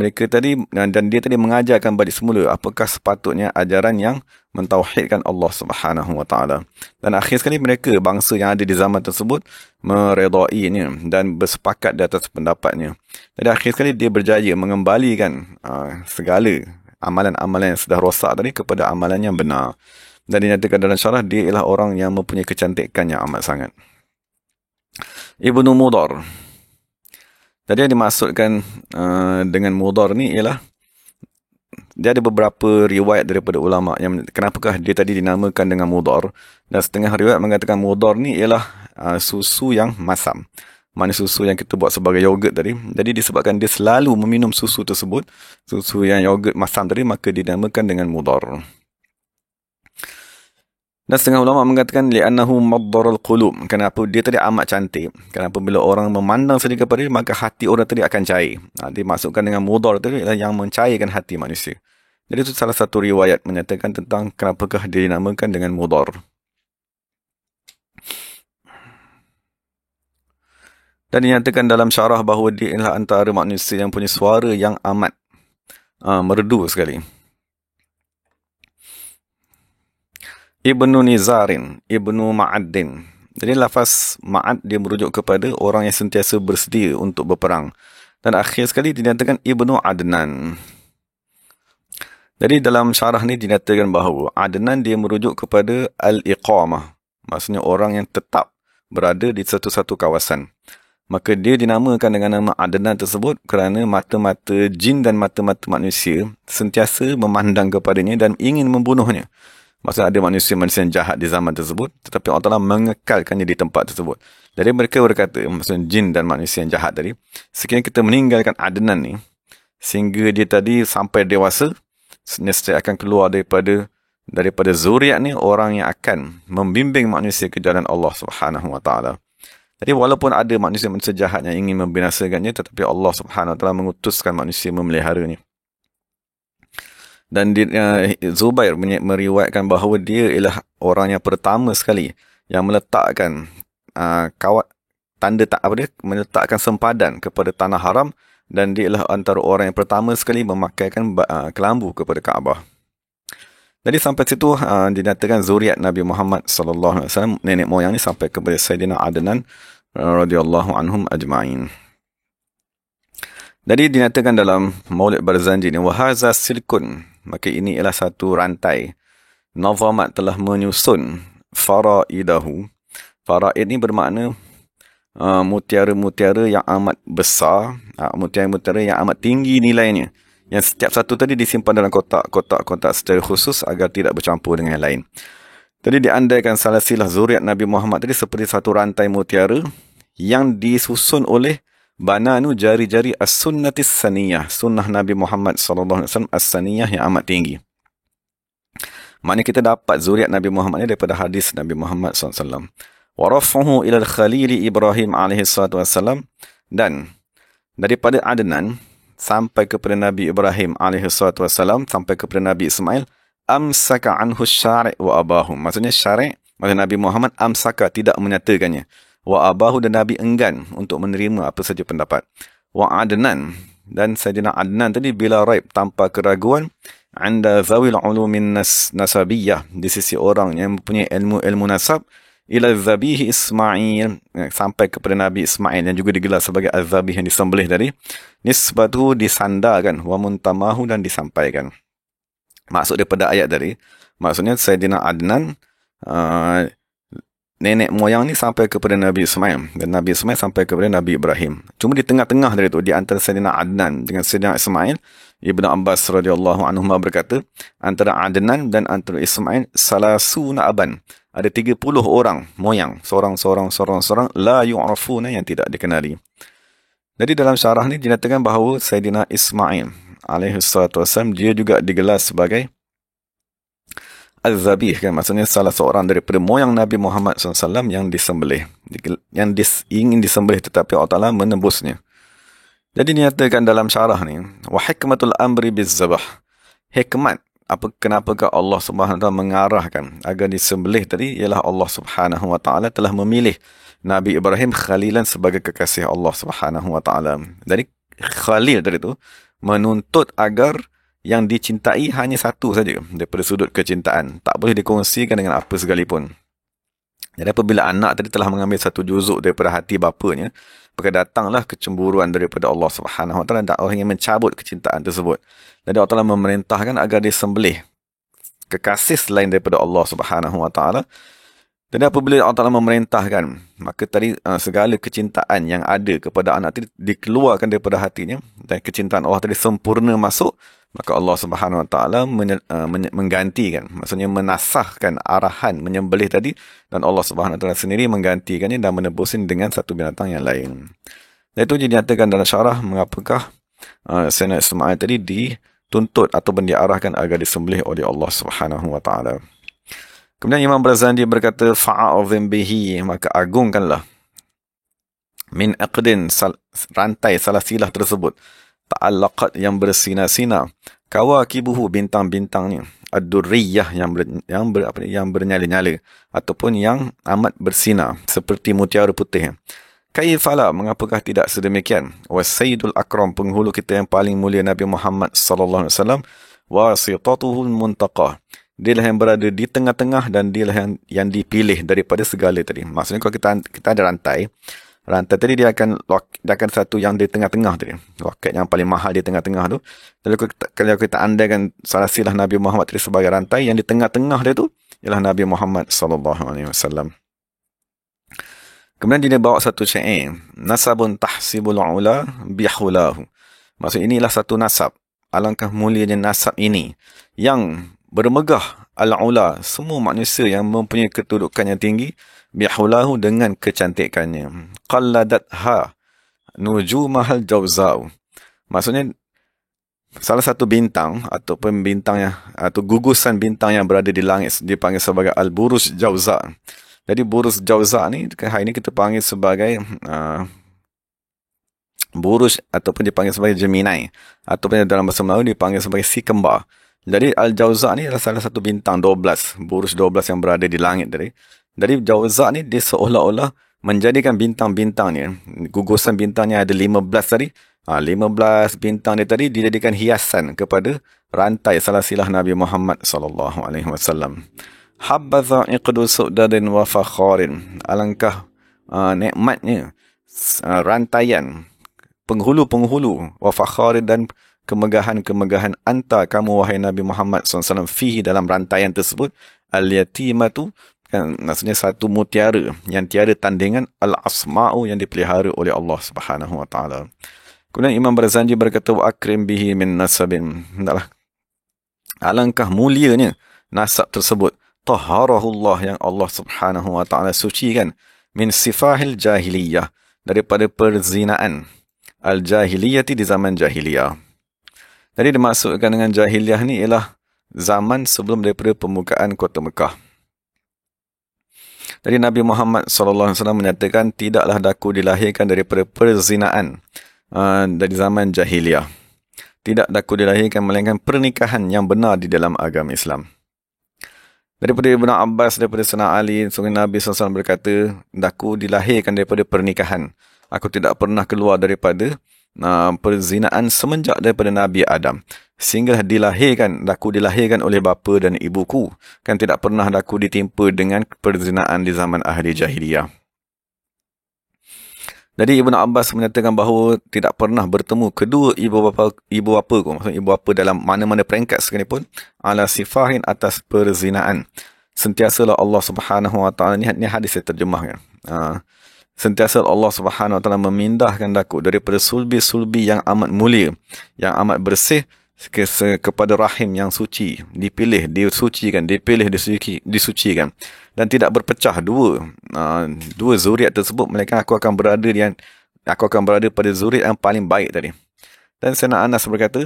dia tadi mengajarkan balik semula apakah sepatutnya ajaran yang mentauhidkan Allah Subhanahu wa taala. Dan akhir sekali mereka, bangsa yang ada di zaman tersebut, meredainya dan bersepakat di atas pendapatnya. Jadi akhir sekali dia berjaya mengembalikan segala amalan-amalan yang sudah rosak tadi kepada amalan yang benar. Dan dinyatakan dalam syarah, dia ialah orang yang mempunyai kecantikan yang amat sangat. Ibnu Mudar. Jadi yang dimaksudkan dengan Mudar ni ialah, dia ada beberapa riwayat daripada ulama yang kenapakah dia tadi dinamakan dengan Mudar. Dan setengah riwayat mengatakan Mudar ni ialah susu yang masam. Mana susu yang kita buat sebagai yogurt tadi. Jadi disebabkan dia selalu meminum susu tersebut, susu yang yogurt masam tadi, maka dinamakan dengan Mudar. Dan setengah ulama mengatakan li'annahu maddarul qulub, kenapa dia tadi amat cantik. Kenapa bila orang memandang saja kepada dia, maka hati orang tadi akan cair. Dimasukkan dengan mudar tadi yang mencairkan hati manusia. Jadi itu salah satu riwayat menyatakan tentang kenapakah dia dinamakan dengan mudar. Dan dinyatakan dalam syarah bahawa dia adalah antara manusia yang punya suara yang amat merdu sekali. Ibnu Nizarin, Ibnu Ma'addin. Jadi lafaz Ma'ad dia merujuk kepada orang yang sentiasa bersedia untuk berperang. Dan akhir sekali dinyatakan Ibnu Adnan. Jadi dalam syarah ni dinyatakan bahawa Adnan dia merujuk kepada Al-Iqamah. Maksudnya orang yang tetap berada di satu-satu kawasan. Maka dia dinamakan dengan nama Adnan tersebut kerana mata-mata jin dan mata-mata manusia sentiasa memandang kepadanya dan ingin membunuhnya. Maksudnya ada manusia-manusia yang jahat di zaman tersebut, tetapi Allah Ta'ala mengekalkannya di tempat tersebut. Jadi mereka berkata, maksudnya jin dan manusia yang jahat tadi, sekiranya kita meninggalkan Adnan ni, sehingga dia tadi sampai dewasa, nescaya akan keluar daripada daripada zuriat ni orang yang akan membimbing manusia ke jalan Allah Subhanahu wa taala. Jadi walaupun ada manusia-manusia jahat yang ingin membinasakannya, tetapi Allah Subhanahu wa taala mengutuskan manusia memeliharanya. Dan Zubair meriwayatkan bahawa dia ialah orang yang pertama sekali yang meletakkan meletakkan sempadan kepada tanah haram, dan dia ialah antara orang yang pertama sekali memakaikan kelambu kepada Kaabah. Jadi sampai situ dinyatakan zuriat Nabi Muhammad sallallahu alaihi wasallam, nenek moyang ni, sampai kepada Sayyidina Adnan radhiyallahu anhum ajma'in. Jadi dinyatakan dalam Maulid Barzanji ni, wa hadza silkun, maka ini ialah satu rantai. Nazamat telah menyusun faraidahu. Faraid ni bermakna mutiara-mutiara yang amat besar, mutiara-mutiara yang amat tinggi nilainya, yang setiap satu tadi disimpan dalam kotak-kotak secara khusus agar tidak bercampur dengan yang lain. Jadi diandaikan salasilah zuriat Nabi Muhammad tadi seperti satu rantai mutiara yang disusun oleh bananu jari-jari as-sunnatis saniyah, sunnah Nabi Muhammad sallallahu alaihi wasallam as-saniyah yang amat tinggi. Maknanya kita dapat zuriat Nabi Muhammad ni daripada hadis Nabi Muhammad sallallahu alaihi wasallam. Wa rafahu ila al-khalil Ibrahim alaihi salatu wasallam, dan daripada Adnan sampai kepada Nabi Ibrahim alaihi salatu wasallam, sampai kepada Nabi Ismail, amsaka anhu syari' wa abahu. Maksudnya syari', maksudnya Nabi Muhammad amsaka, tidak menyatakannya. Wa abahu, dan Nabi enggan untuk menerima apa saja pendapat. Wa Adnan, dan Sayyidina Adnan tadi bila raib, tanpa keraguan, anda zawil ulumin nasabiyah, di sisi orang yang mempunyai ilmu nasab, ila zabihi Ismail, sampai kepada Nabi Ismail yang juga digelar sebagai az-zabih yang disembelih tadi, nisbatu disandarkan, wa muntamahu, dan disampaikan. Maksud daripada ayat tadi, maksudnya Sayyidina Adnan, nenek moyang ni sampai kepada Nabi Ismail, dan Nabi Ismail sampai kepada Nabi Ibrahim. Cuma di tengah-tengah dari itu, di antara Sayyidina Adnan dengan Sayyidina Ismail, Ibn Abbas radhiyallahu anhu berkata, antara Adnan dan antara Ismail salasuna aban, ada 30 orang moyang, seorang-seorang la yu'rafuna, yang tidak dikenali. Jadi dalam syarah ni dinyatakan bahawa Sayyidina Ismail alaihi salatu wasallam, dia juga digelar sebagai az-zabih, kan, maksudnya salah seorang daripada moyang Nabi Muhammad SAW yang disembelih, yang ingin disembelih, tetapi Allah Ta'ala menebusnya. Jadi dinyatakan dalam syarah ni, wa hikmatul amri biz-zabah, hikmat kenapakah Allah Subhanahu Wa Taala mengarahkan agar disembelih tadi, ialah Allah Subhanahu Wa Taala telah memilih Nabi Ibrahim khalilan sebagai kekasih Allah Subhanahu Wa Taala. Jadi khalil tadi tu menuntut agar yang dicintai hanya satu saja daripada sudut kecintaan, tak boleh dikongsikan dengan apa segalipun. Jadi apabila anak tadi telah mengambil satu juzuk daripada hati bapanya, maka datanglah kecemburuan daripada Allah Subhanahu Wa Taala, dan Allah ingin mencabut kecintaan tersebut. Jadi Allah Taala memerintahkan agar disembelih kekasih selain daripada Allah Subhanahu Wa Taala. Jadi apabila Allah Taala memerintahkan, maka tadi segala kecintaan yang ada kepada anak tadi dikeluarkan daripada hatinya, dan kecintaan Allah tadi sempurna masuk, maka Allah Subhanahu Wa Taala menggantikan, maksudnya menasahkan arahan menyembelih tadi, dan Allah Subhanahu Wa Taala sendiri menggantikannya dan menebusin dengan satu binatang yang lain. Dan itu dinyatakan dalam syarah mengapakah Sayyidina Ismail tadi dituntut ataupun diarahkan agar disembelih oleh Allah Subhanahu Wa Taala. Kemudian Imam Barzanji berkata, fa'a'azim bihi, maka agungkanlah, min aqdin, rantai salasilah tersebut, ta'allaqat, yang bersinar-sinar, kawakibuhu, bintang-bintangnya, ad-durriyah, yang bernyala-nyala, ataupun yang amat bersinar seperti mutiara putih. Kaifala, mengapakah tidak sedemikian? Wasayyidul akram, penghulu kita yang paling mulia Nabi Muhammad sallallahu alaihi wasallam, wasitatuhul muntaqah, dialah yang berada di tengah-tengah, dan dialah yang dipilih daripada segala tadi. Maksudnya kalau kita ada rantai tadi, dia akan satu yang di tengah-tengah tadi, loket yang paling mahal di tengah-tengah tu. Kalau kita andaikan salasilah Nabi Muhammad tadi sebagai rantai, yang di tengah-tengah dia tu ialah Nabi Muhammad sallallahu alaihi wasallam. Kemudian dia bawa satu syair, nasabun tahsibul ula bihulahu. Maksud inilah satu nasab, alangkah mulianya nasab ini yang bermegah al-ula, semua manusia yang mempunyai kedudukan yang tinggi, bihulahu, dengan kecantikannya. Qalladatha nujumahal jawzau, maksudnya salah satu bintang ataupun bintang yang atau gugusan bintang yang berada di langit dipanggil sebagai Al-Buruj Jauza. Jadi Buruj Jauza ni hari ini kita panggil sebagai Buruj ataupun dipanggil sebagai Gemini ataupun dalam bahasa Melayu dipanggil sebagai si kembar. Jadi Al-Jauza ni adalah salah satu bintang 12, Buruj 12 yang berada di langit tadi. Jadi Jauza ni dia seolah-olah menjadikan bintang-bintang ni, gugusan bintangnya ada 15 tadi. 15 bintang dia tadi dijadikan hiasan kepada rantai salasilah Nabi Muhammad sallallahu alaihi wasallam. Habbaza iqdu su'dadin wa fakharin. Alangkah nikmatnya rantaian penghulu-penghulu wa fakharin dan kemegahan-kemegahan anta kamu wahai Nabi Muhammad SAW fihi dalam rantaian tersebut al-yatimatu, kan, maksudnya satu mutiara yang tiada tandingan, al-asma'u yang dipelihara oleh Allah Subhanahu wa taala. Kemudian Imam Barzanji berkata wa akrim bihi min nasabin. Hendaklah alangkah mulianya nasab tersebut, taharahullah yang Allah Subhanahu wa taala sucikan, min sifahil jahiliyah daripada perzinaan al-jahiliyah di zaman jahiliyah. Jadi dimaksudkan dengan jahiliyah ni ialah zaman sebelum daripada pembukaan kota Mekah. Jadi Nabi Muhammad SAW menyatakan tidaklah daku dilahirkan daripada perzinaan dari zaman jahiliyah. Tidak daku dilahirkan melainkan pernikahan yang benar di dalam agama Islam. Daripada Ibn Abbas, daripada Sayyidina Ali, sungguh Nabi SAW berkata, daku dilahirkan daripada pernikahan. Aku tidak pernah keluar daripada perzinaan semenjak daripada Nabi Adam. Sehingga daku dilahirkan oleh bapa dan ibuku. Kan tidak pernah daku ditimpa dengan perzinaan di zaman ahli jahiliyah. Jadi Ibn Abbas menyatakan bahawa tidak pernah bertemu kedua ibu bapaku, maksudnya ibu bapa dalam mana-mana peringkat sekalipun, ala sifahin atas perzinaan. Sentiasalah Allah Subhanahu wa taala, ni hadis saya terjemahkan. Sentiasa Allah Subhanahu wa taala memindahkan daku daripada sulbi-sulbi yang amat mulia, yang amat bersih kepada rahim yang suci, dipilih, disucikan, dipilih, disucikan, dan tidak berpecah dua zuriat tersebut, melainkan aku akan berada pada zuriat yang paling baik tadi. Dan Sayyidina Anas berkata,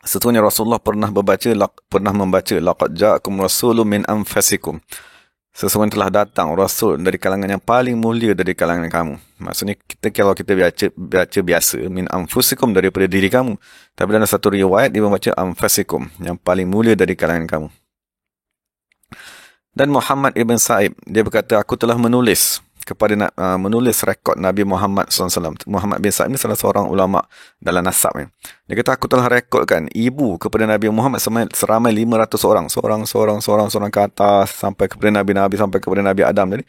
sesungguhnya Rasulullah pernah membaca laqad ja'akum rasulun min anfusikum. Sesungguhnya telah datang Rasul dari kalangan yang paling mulia dari kalangan kamu. Maksudnya kalau kita baca biasa, min anfusikum, daripada diri kamu. Tapi dalam satu riwayat dia membaca anfusikum, yang paling mulia dari kalangan kamu. Dan Muhammad ibn Sa'ib, dia berkata, aku telah menulis rekod Nabi Muhammad SAW. Muhammad bin Sa'ib ni salah seorang ulama dalam nasab ni. Dia kata, aku telah rekodkan ibu kepada Nabi Muhammad seramai 500 orang. Seorang ke atas, sampai kepada Nabi-Nabi, sampai kepada Nabi Adam. Jadi,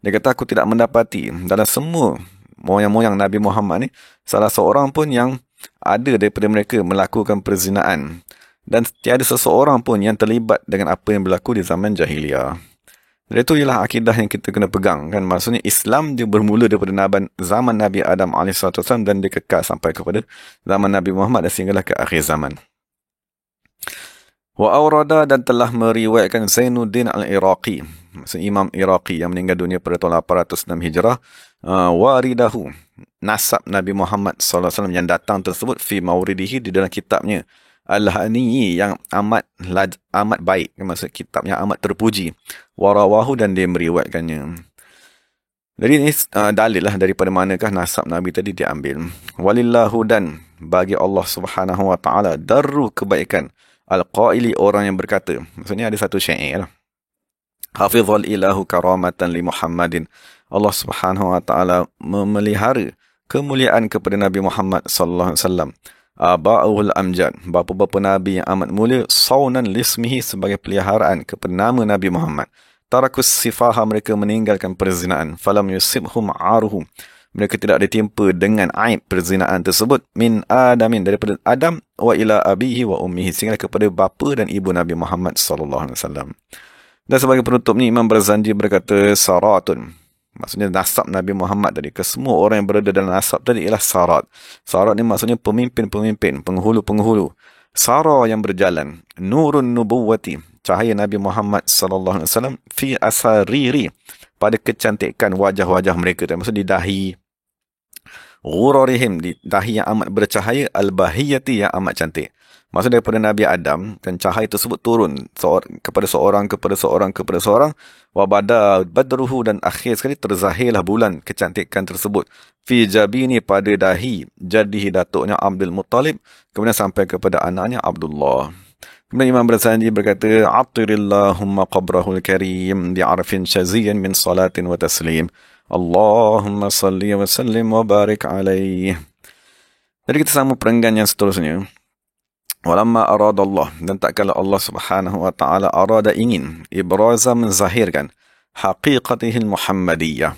dia kata, aku tidak mendapati dalam semua moyang-moyang Nabi Muhammad ni, salah seorang pun yang ada daripada mereka melakukan perzinaan. Dan tiada seseorang pun yang terlibat dengan apa yang berlaku di zaman jahiliyah. Jadi itu ialah akidah yang kita kena pegang, kan? Maksudnya Islam dia bermula daripada zaman Nabi Adam AS dan dia kekal sampai kepada zaman Nabi Muhammad dan sehinggalah ke akhir zaman. Wa awrada, dan telah meriwayatkan Zainuddin al-Iraqi, maksudnya Imam Iraqi yang meninggal dunia pada tahun 806 Hijrah, waridahu, nasab Nabi Muhammad SAW yang datang tersebut, fi mawridihi, di dalam kitabnya Al-Haniyi yang amat baik, maksud kitab yang amat terpuji, warawahu, dan dia meriwayatkannya. Jadi ini dalil lah daripada manakah nasab Nabi tadi diambil. Walillahu, dan bagi Allah Subhanahu wa taala, darru, kebaikan, al-qaili, orang yang berkata. Maksudnya ada satu syair lah. Hafizal ilahu karamatan li Muhammadin. Allah Subhanahu wa taala memelihara kemuliaan kepada Nabi Muhammad sallallahu alaihi wasallam. Aba'ul amjad, bapa-bapa Nabi yang amat mulia, saunan lismihi, sebagai peliharaan kepada nama Nabi Muhammad. Tarakus sifaha, mereka meninggalkan perzinaan. Falam yusibhum aruhum, mereka tidak ditimpa dengan aib perzinaan tersebut. Min adamin, daripada Adam, wa ila abihi wa ummihi, sehingga kepada bapa dan ibu Nabi Muhammad sallallahu alaihi wasallam. Dan sebagai penutup ni, Imam Barzanji berkata, saratun, maksudnya nasab Nabi Muhammad tadi, ke semua orang yang berada dalam nasab tadi ialah sarat. Sarat ni maksudnya pemimpin-pemimpin, penghulu-penghulu. Sara, yang berjalan. Nurun nubuwati, cahaya Nabi Muhammad sallallahu alaihi wasallam, fi asariri, pada kecantikan wajah-wajah mereka. Maksud di dahi, ghurarihim, di dahi yang amat bercahaya, al-bahiyati yang amat cantik. Maksud daripada Nabi Adam, dan cahaya tersebut turun kepada seorang, wa badruhu, dan akhir sekali terzahirlah bulan kecantikan tersebut, fi jabini, pada dahi, jadihi, datuknya Abdul Muttalib, kemudian sampai kepada anaknya Abdullah. Kemudian Imam Barzanji berkata, Attirillahumma qabrahul karim bi'arfin syaziyan min salatin wa taslim. Allahumma salli wa sallim wa barik alaih. Jadi kita sama perenggan yang seterusnya. Walamma aradallah, dan tak kala Allah subhanahu wa ta'ala arada, ingin, ibraza, menzahirkan, haqiqatihil Muhammadiyah.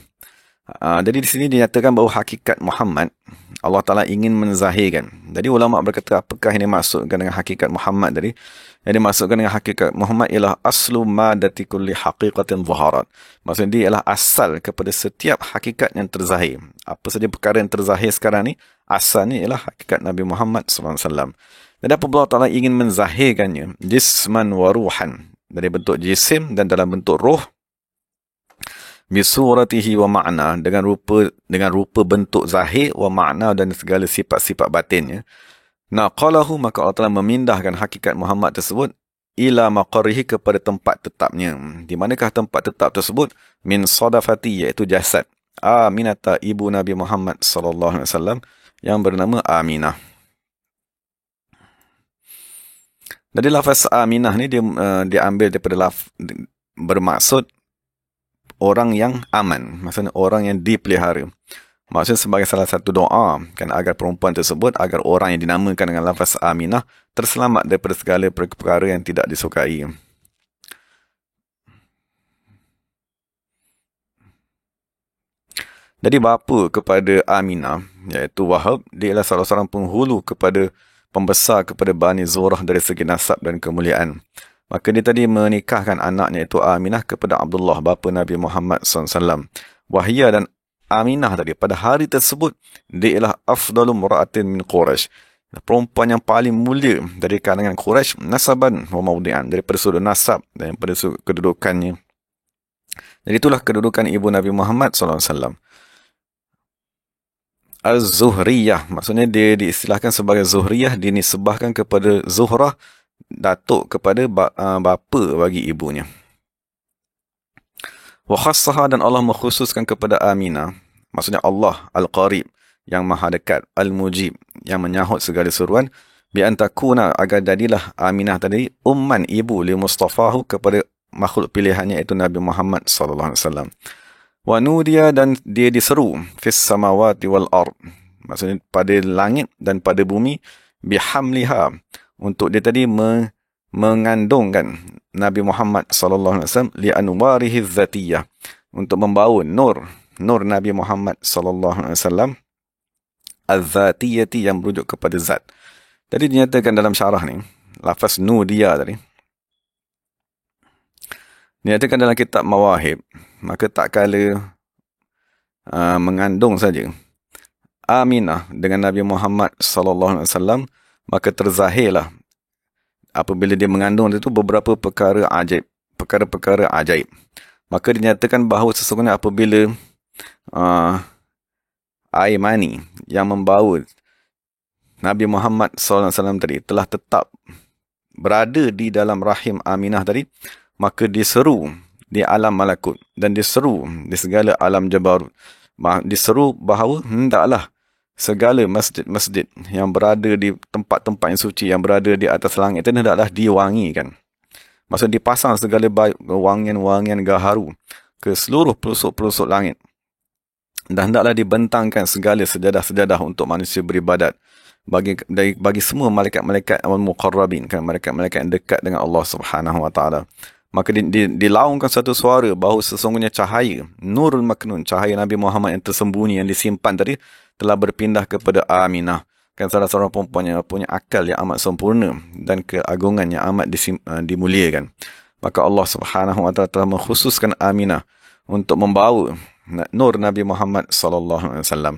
Jadi di sini dinyatakan bahawa hakikat Muhammad, Allah Ta'ala ingin menzahirkan. Jadi ulama berkata, apakah ini maksudkan dengan hakikat Muhammad tadi? Yang dimaksudkan dengan hakikat Muhammad ialah aslu madati kulli haqiqatin zaharat. Maksudnya dia ialah asal kepada setiap hakikat yang terzahir. Apa saja perkara yang terzahir sekarang ni, asalnya ialah hakikat Nabi Muhammad SAW. Dan apabila Allah Ta'ala ingin menzahirkannya, jisman wa ruhan, dari bentuk jisim dan dalam bentuk ruh, bisuratihi wa ma'na, dengan rupa bentuk zahir, wa ma'na, dan segala sifat-sifat batinnya, naqalahu, maka Allah Ta'ala memindahkan hakikat Muhammad tersebut ila maqarihi, kepada tempat tetapnya. Di manakah tempat tetap tersebut? Min sadafati, iaitu jasad Aminata, ibu Nabi Muhammad SAW, yang bernama Aminah. Jadi lafaz Aminah ni dia diambil daripada bermaksud orang yang aman, maksudnya orang yang dipelihara. Maksudnya sebagai salah satu doa kan, agar perempuan tersebut, agar orang yang dinamakan dengan lafaz Aminah terselamat daripada segala perkara yang tidak disukai. Jadi bapa kepada Aminah, iaitu Wahab, dia adalah salah seorang penghulu kepada pembesar kepada Bani Zurah dari segi nasab dan kemuliaan. Maka dia tadi menikahkan anaknya, iaitu Aminah, kepada Abdullah, bapa Nabi Muhammad SAW. Wahya, dan Aminah tadi, pada hari tersebut, dia ialah afdalu mura'atin min Quraisy, perempuan yang paling mulia dari kalangan Quraisy, nasaban wa mawdi'an, daripada sudut nasab dan daripada sudut kedudukannya. Jadi itulah kedudukan ibu Nabi Muhammad SAW. Az-Zuhriyah, maksudnya dia diistilahkan sebagai Zuhriyah, dinisbahkan kepada Zuhrah, datuk kepada bapa bagi ibunya. Wa khassaha, dan Allah mengkhususkan kepada Aminah, maksudnya Allah Al-Qarib, yang maha dekat, Al-Mujib, yang menyahut segala seruan, bi antakuna, agar jadilah Aminah tadi umman, ibu, li Mustafahu, kepada makhluk pilihannya, iaitu Nabi Muhammad SAW. Wa nudiya, dan dia diseru, fis samawati wal ard, maksudnya pada langit dan pada bumi, bihamliha, untuk dia tadi mengandungkan Nabi Muhammad SAW, li anwarihi dzatiyah, untuk membawa nur Nabi Muhammad SAW, az-zatiyati, yang merujuk kepada zat. Jadi dinyatakan dalam syarah ni, lafaz nudiya tadi dinyatakan dalam kitab Mawahib, maka tak kala mengandung saja Aminah dengan Nabi Muhammad SAW, maka terzahirlah apabila dia mengandung itu beberapa perkara ajaib. Maka dinyatakan bahawa sesungguhnya apabila air mani yang membawa Nabi Muhammad SAW tadi telah tetap berada di dalam rahim Aminah tadi, maka diseru di alam malakut dan diseru di segala alam jabarut, diseru bahawa hendaklah segala masjid-masjid yang berada di tempat-tempat yang suci, yang berada di atas langit itu hendaklah diwangikan. Maksud dipasang segala wangian-wangian gaharu ke seluruh pelosok-pelosok langit, dan hendaklah dibentangkan segala sejadah-sejadah untuk manusia beribadat bagi semua malaikat-malaikat al-muqarrabin, kan, malaikat-malaikat yang dekat dengan Allah Subhanahu wa taala. Maka dilaungkan satu suara bahawa sesungguhnya cahaya Nurul Maknun, cahaya Nabi Muhammad yang tersembunyi, yang disimpan tadi, telah berpindah kepada Aminah, kan, salah seorang perempuan yang punya akal yang amat sempurna dan keagungan yang amat dimuliakan. Maka Allah Subhanahu wa taala telah mengkhususkan Aminah untuk membawa nur Nabi Muhammad sallallahu alaihi wasallam.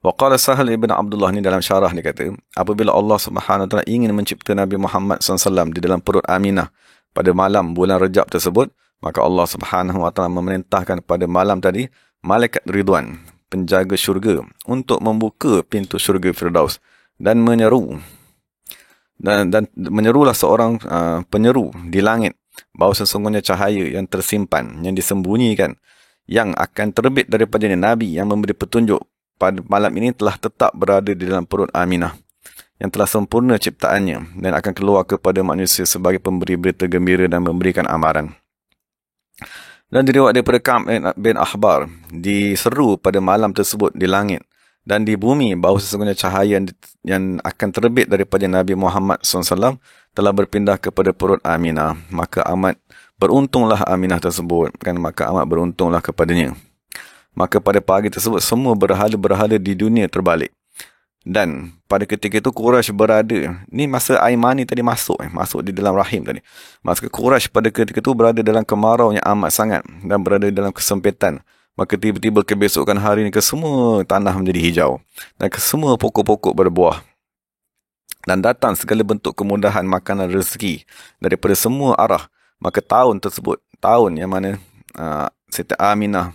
Wa qala Sahal ibn Abdullah, ni dalam syarah ni kata, apabila Allah Subhanahu wa taala ingin mencipta Nabi Muhammad SAW di dalam perut Aminah pada malam bulan Rajab tersebut, maka Allah Subhanahu wa taala memerintahkan pada malam tadi malaikat Ridwan, penjaga syurga untuk membuka pintu syurga Firdaus dan menyeru. Dan menyerulah seorang penyeru di langit bahawa sesungguhnya cahaya yang tersimpan, yang disembunyikan, yang akan terbit daripada Nabi yang memberi petunjuk pada malam ini telah tetap berada di dalam perut Aminah yang telah sempurna ciptaannya dan akan keluar kepada manusia sebagai pemberi berita gembira dan memberikan amaran. Dan diriwayat daripada Ka'ab bin Ahbar diseru pada malam tersebut di langit dan di bumi bahawa sesungguhnya cahaya yang akan terbit daripada Nabi Muhammad SAW telah berpindah kepada perut Aminah. Maka amat beruntunglah Aminah tersebut, maka amat beruntunglah kepadanya. Maka pada pagi tersebut semua berhala-berhala di dunia terbalik. Dan pada ketika itu Quraisy berada, ni masa air mani tadi masuk di dalam rahim tadi. Masa Quraisy pada ketika itu berada dalam kemarau yang amat sangat dan berada dalam kesempitan. Maka tiba-tiba kebesokan hari ini semua tanah menjadi hijau dan semua pokok-pokok berbuah. Dan datang segala bentuk kemudahan makanan rezeki daripada semua arah. Maka tahun tersebut, tahun yang mana Siti Aminah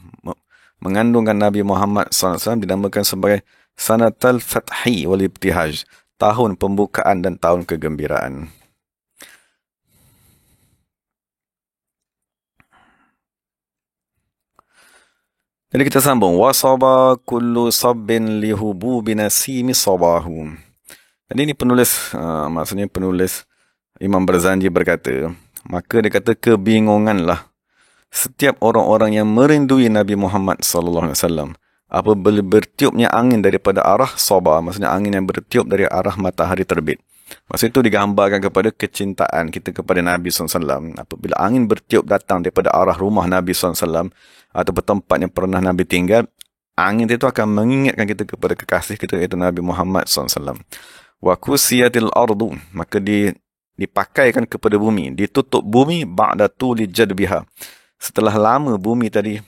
mengandungkan Nabi Muhammad SAW dinamakan sebagai Sanatal Fathi wal Ibtihaj, tahun pembukaan dan tahun kegembiraan. Jadi kita sambung. Wasaba kullu sabbin lihububi nasimi sabahu. Jadi ini penulis, maksudnya penulis Imam Barzanji berkata, maka dia kata kebingunganlah setiap orang-orang yang merindui Nabi Muhammad SAW apabila bertiupnya angin daripada arah Sabah, maksudnya angin yang bertiup dari arah matahari terbit. Maksud itu digambarkan kepada kecintaan kita kepada Nabi SAW. Apabila angin bertiup datang daripada arah rumah Nabi SAW atau tempat yang pernah Nabi tinggal, angin itu akan mengingatkan kita kepada kekasih kita iaitu Nabi Muhammad SAW. Wa kusiyatil ardu, maka dipakaikan kepada bumi, ditutup bumi ba'da tuli jadbiha, setelah lama bumi tadi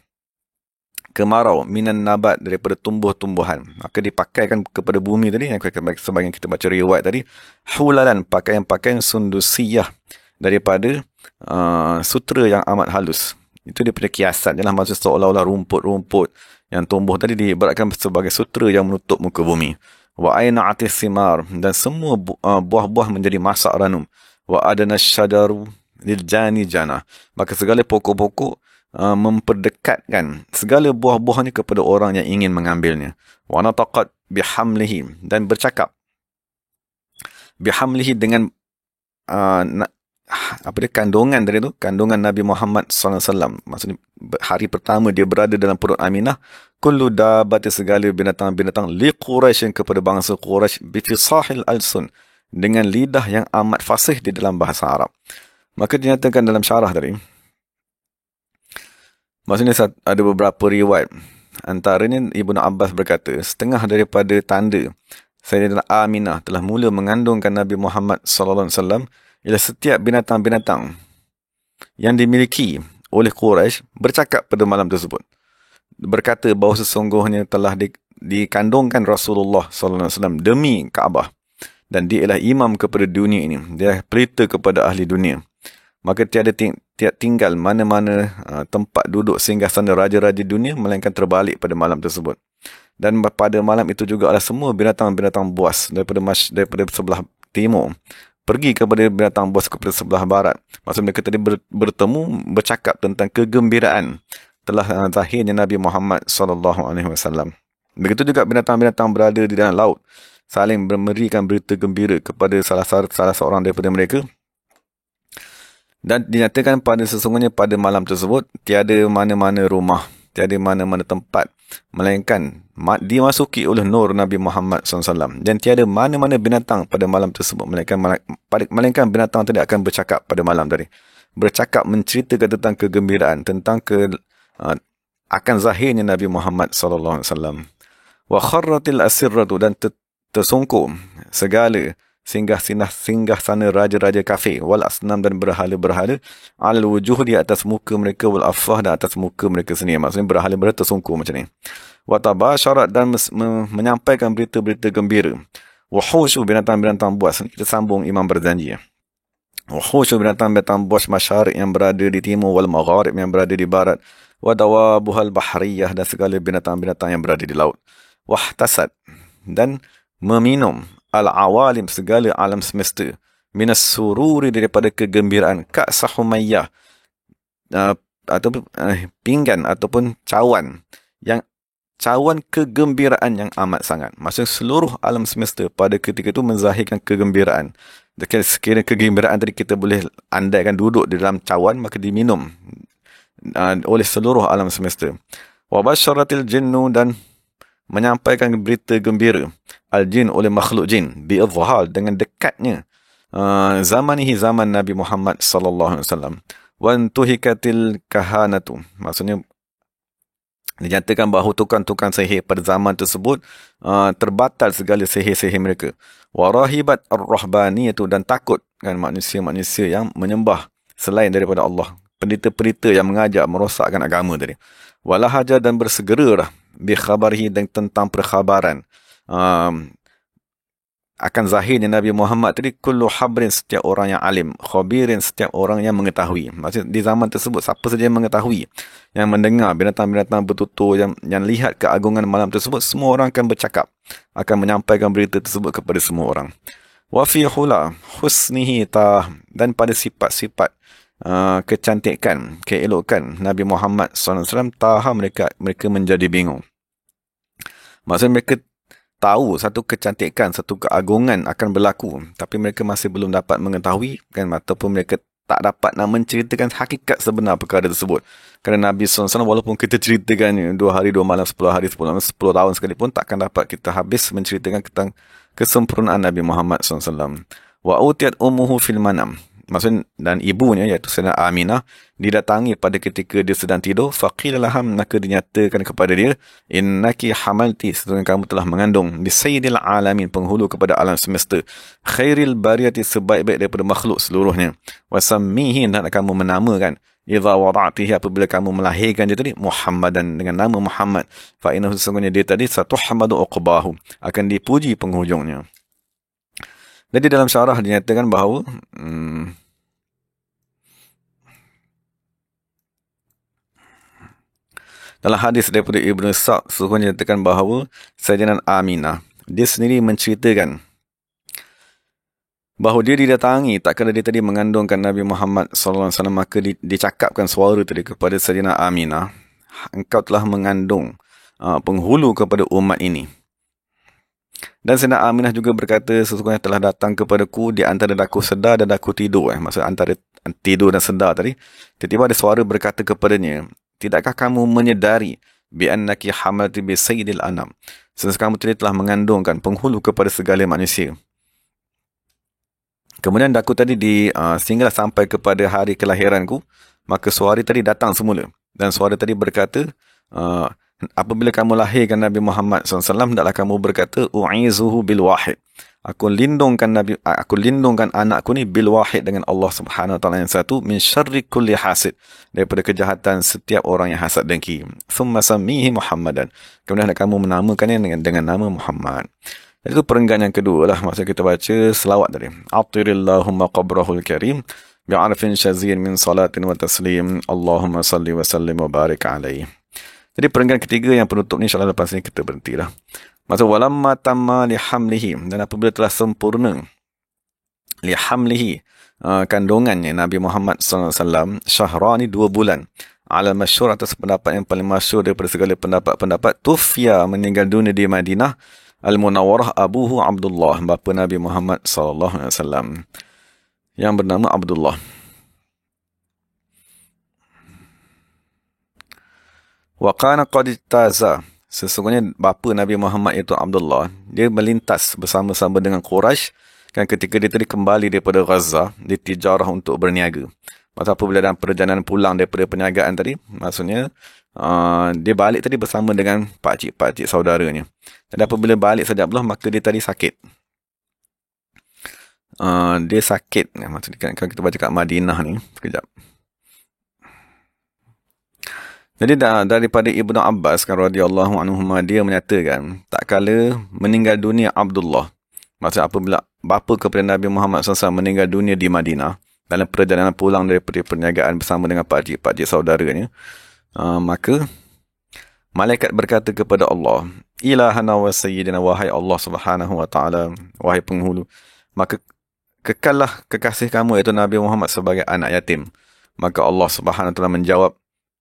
kemarau, minan nabat, daripada tumbuh-tumbuhan. Maka dipakaikan kepada bumi tadi, yang sebagian kita baca riwayat tadi, hulalan, pakaian-pakaian sundusiyah, daripada sutra yang amat halus. Itu daripada kiasan. Ialah maksud seolah-olah rumput-rumput yang tumbuh tadi diibaratkan sebagai sutra yang menutup muka bumi. Wa aina'atis simar, dan semua buah-buah menjadi masak ranum. Wa adana syadaru liljani jana, maka segala pokok-pokok memperdekatkan segala buah-buahnya kepada orang yang ingin mengambilnya. Wa nataqat bihamlihi, dan bercakap bihamlihi dengan kandungan dari itu, kandungan Nabi Muhammad SAW. Maksudnya hari pertama dia berada dalam perut Aminah, kullu dabati, segala binatang-binatang, li Quraisy, kepada bangsa Quraisy, bifisahil alsun, dengan lidah yang amat fasih di dalam bahasa Arab. Maka dinyatakan dalam syarah tadi, maksudnya ada beberapa riwayat. Antaranya Ibnu Abbas berkata, setengah daripada tanda Sayyidatina Aminah telah mula mengandungkan Nabi Muhammad SAW ialah setiap binatang-binatang yang dimiliki oleh Quraisy bercakap pada malam tersebut, berkata bahawa sesungguhnya telah dikandungkan Rasulullah SAW demi Kaabah, dan dia ialah imam kepada dunia ini, dia pelita kepada ahli dunia. Maka tiada tinggal mana-mana tempat duduk singgahsana raja-raja dunia melainkan terbalik pada malam tersebut. Dan pada malam itu juga adalah semua binatang-binatang buas daripada sebelah timur pergi kepada binatang buas kepada sebelah barat. Maksud mereka tadi bertemu, bercakap tentang kegembiraan telah zahirnya Nabi Muhammad SAW. Begitu juga binatang-binatang berada di dalam laut saling memberikan berita gembira kepada salah seorang daripada mereka. Dan dinyatakan pada sesungguhnya pada malam tersebut tiada mana-mana rumah, tiada mana-mana tempat melainkan dimasuki oleh nur Nabi Muhammad SAW, dan tiada mana-mana binatang pada malam tersebut melainkan binatang tadi akan bercakap pada malam tadi, bercakap menceritakan tentang kegembiraan, tentang akan zahirnya Nabi Muhammad SAW. Wa kharratil asirratu, dan tersungkur segala singgah sana raja-raja kafir, wal asnam, dan berhala-berhala, al wujuh, di atas muka mereka, wal afah, dan atas muka mereka sendiri. Maksudnya berhala-berhala tersungkur macam ni. Wa tabasharat, dan menyampaikan berita-berita gembira. Wa hushu, binatang-binatang buas. Kita sambung Imam Barzanji. Wa hushu, binatang-binatang buas masyariq yang berada di timur, wal magharib yang berada di barat. wa dawabuhal bahriyah, dan segala binatang-binatang yang berada di laut. Wahtasad, dan meminum al-awalim, segala alam semesta, minas sururi, daripada kegembiraan, ka'sa humayyah, ataupun pinggan ataupun cawan kegembiraan yang amat sangat. Maksudnya seluruh alam semesta pada ketika itu menzahirkan kegembiraan. Sekiranya kegembiraan tadi kita boleh andaikan duduk di dalam cawan, maka diminum oleh seluruh alam semesta. Wa basyaratil jinnu, dan menyampaikan berita gembira al-jin oleh makhluk jin, bi'idhhal, dengan dekatnya zamanihi, zaman Nabi Muhammad sallallahu alaihi wasallam. Wa antuhikatil kahanatu, maksudnya dinyatakan bahawa tukang-tukang sihir pada zaman tersebut terbatal segala sihir-sihir mereka. Wa rahibat ar-rahbaniyatu, dan takut kan manusia-manusia yang menyembah selain daripada Allah, pendeta-pendeta yang mengajak merosakkan agama tadi. Walahaja, dan bersegeralah bi khabarihi, dan tentang perkhabaran akan zahirnya Nabi Muhammad tadi, kullu habrin, setiap orang yang alim, khabirin, setiap orang yang mengetahui. Maksud di zaman tersebut siapa saja yang mengetahui, yang mendengar binatang-binatang bertutur, yang lihat keagungan malam tersebut, semua orang akan bercakap, akan menyampaikan berita tersebut kepada semua orang. Wa fi hula husnihi dan pada sifat-sifat kecantikan, keelokan Nabi Muhammad SAW, mereka menjadi bingung. Maksudnya mereka tahu satu kecantikan, satu keagungan akan berlaku, tapi mereka masih belum dapat mengetahui kan, ataupun mereka tak dapat nak menceritakan hakikat sebenar perkara tersebut. Kerana Nabi SAW, walaupun kita ceritakan 2 hari 2 malam, 10 hari 10 malam, 10 tahun sekalipun, takkan dapat kita habis menceritakan tentang kesempurnaan Nabi Muhammad SAW. Wa utiyat ummuhu fil manam, maksudnya, dan ibunya iaitu Sayyidah Aminah didatangi pada ketika dia sedang tidur. Faqila laham, maka dinyatakan kepada dia, innaki hamalti, sesungguhnya kamu telah mengandung, bi sayyidil alamin, penghulu kepada alam semesta, khairil bariyati, sebaik-baik daripada makhluk seluruhnya, wasammihi, dan kamu menamakan, idza wada'tihi, apabila kamu melahirkan dia tadi, Muhammadan, dengan nama Muhammad, fa innahu, sesungguhnya dia tadi, satuhmadu uqbahu, akan dipuji penghujungnya. Jadi dalam syarah dinyatakan bahawa dalam hadis daripada Ibn Sa'd, sesungguhnya dinyatakan bahawa Sayyidina Aminah, dia sendiri menceritakan bahawa dia didatangi tak kala dia tadi mengandungkan Nabi Muhammad SAW, maka dicakapkan suara tadi kepada Sayyidina Aminah, engkau telah mengandung penghulu kepada umat ini. Dan Sayyidah Aminah juga berkata, sesungguhnya telah datang kepadaku di antara daku sedar dan daku tidur. Maksud antara tidur dan sedar tadi. Tiba-tiba ada suara berkata kepadanya, tidakkah kamu menyedari bi'annaki hamalti bi sayyidil anam, sesungguhnya kamu tadi telah mengandungkan penghulu kepada segala manusia. Kemudian daku tadi sehinggalah sampai kepada hari kelahiranku, maka suara tadi datang semula. Dan suara tadi berkata, apabila kamu lahirkan Nabi Muhammad SAW, hendaklah kamu berkata, u'izuhu bil wahid, aku lindungkan anakku ni bil wahid, dengan Allah Subhanahu wa taala yang satu, min syarri kulli hasid, daripada kejahatan setiap orang yang hasad dengki. Thumma sammihi Muhammadan, kemudian kamu menamakannya dengan nama Muhammad. Itu perenggan yang kedua lah, maksud kita baca selawat tadi. Atirillahumma qabrahul karim bi'arfin syazin min salatin wa taslim, Allahumma salli wa sallim wa barik alaihi. Jadi perenggan ketiga yang penutup ni, insyaAllah lepas ni kita berhentilah. Maksud, walamma tamma lihamlihi, dan apabila telah sempurna lihamlihi, kandungannya Nabi Muhammad SAW, syahrani 2 bulan, ala masyhur, atas pendapat yang paling masyhur daripada segala pendapat-pendapat, tufya, meninggal dunia di Madinah, al-Munawwarah, abuhu Abdullah, bapa Nabi Muhammad SAW, yang bernama Abdullah. Wa kana qad taza, sesungguhnya bapa Nabi Muhammad itu Abdullah, dia melintas bersama-sama dengan Quraisy kan ketika dia tadi kembali daripada Gaza, dia tijarah untuk berniaga. Masa apabila dalam perjalanan pulang daripada perniagaan tadi, maksudnya dia balik tadi bersama dengan pakcik-pakcik saudaranya. Dan apabila balik sejak belah, maka dia tadi sakit. Dia sakit, maksudnya kalau kita baca kat Madinah ni, sekejap. Jadi daripada Ibnu Abbas kan radhiyallahu anhuma, dia menyatakan tak kala meninggal dunia Abdullah, maksud apabila bapa kepada Nabi Muhammad SAW meninggal dunia di Madinah dalam perjalanan pulang daripada perniagaan bersama dengan pakcik-pakcik saudaranya, Maka malaikat berkata kepada Allah, Ilahana wa sayyidina, wahai Allah subhanahu wa ta'ala, wahai penghulu, maka kekallah kekasih kamu iaitu Nabi Muhammad sebagai anak yatim. Maka Allah subhanahu wa ta'ala menjawab,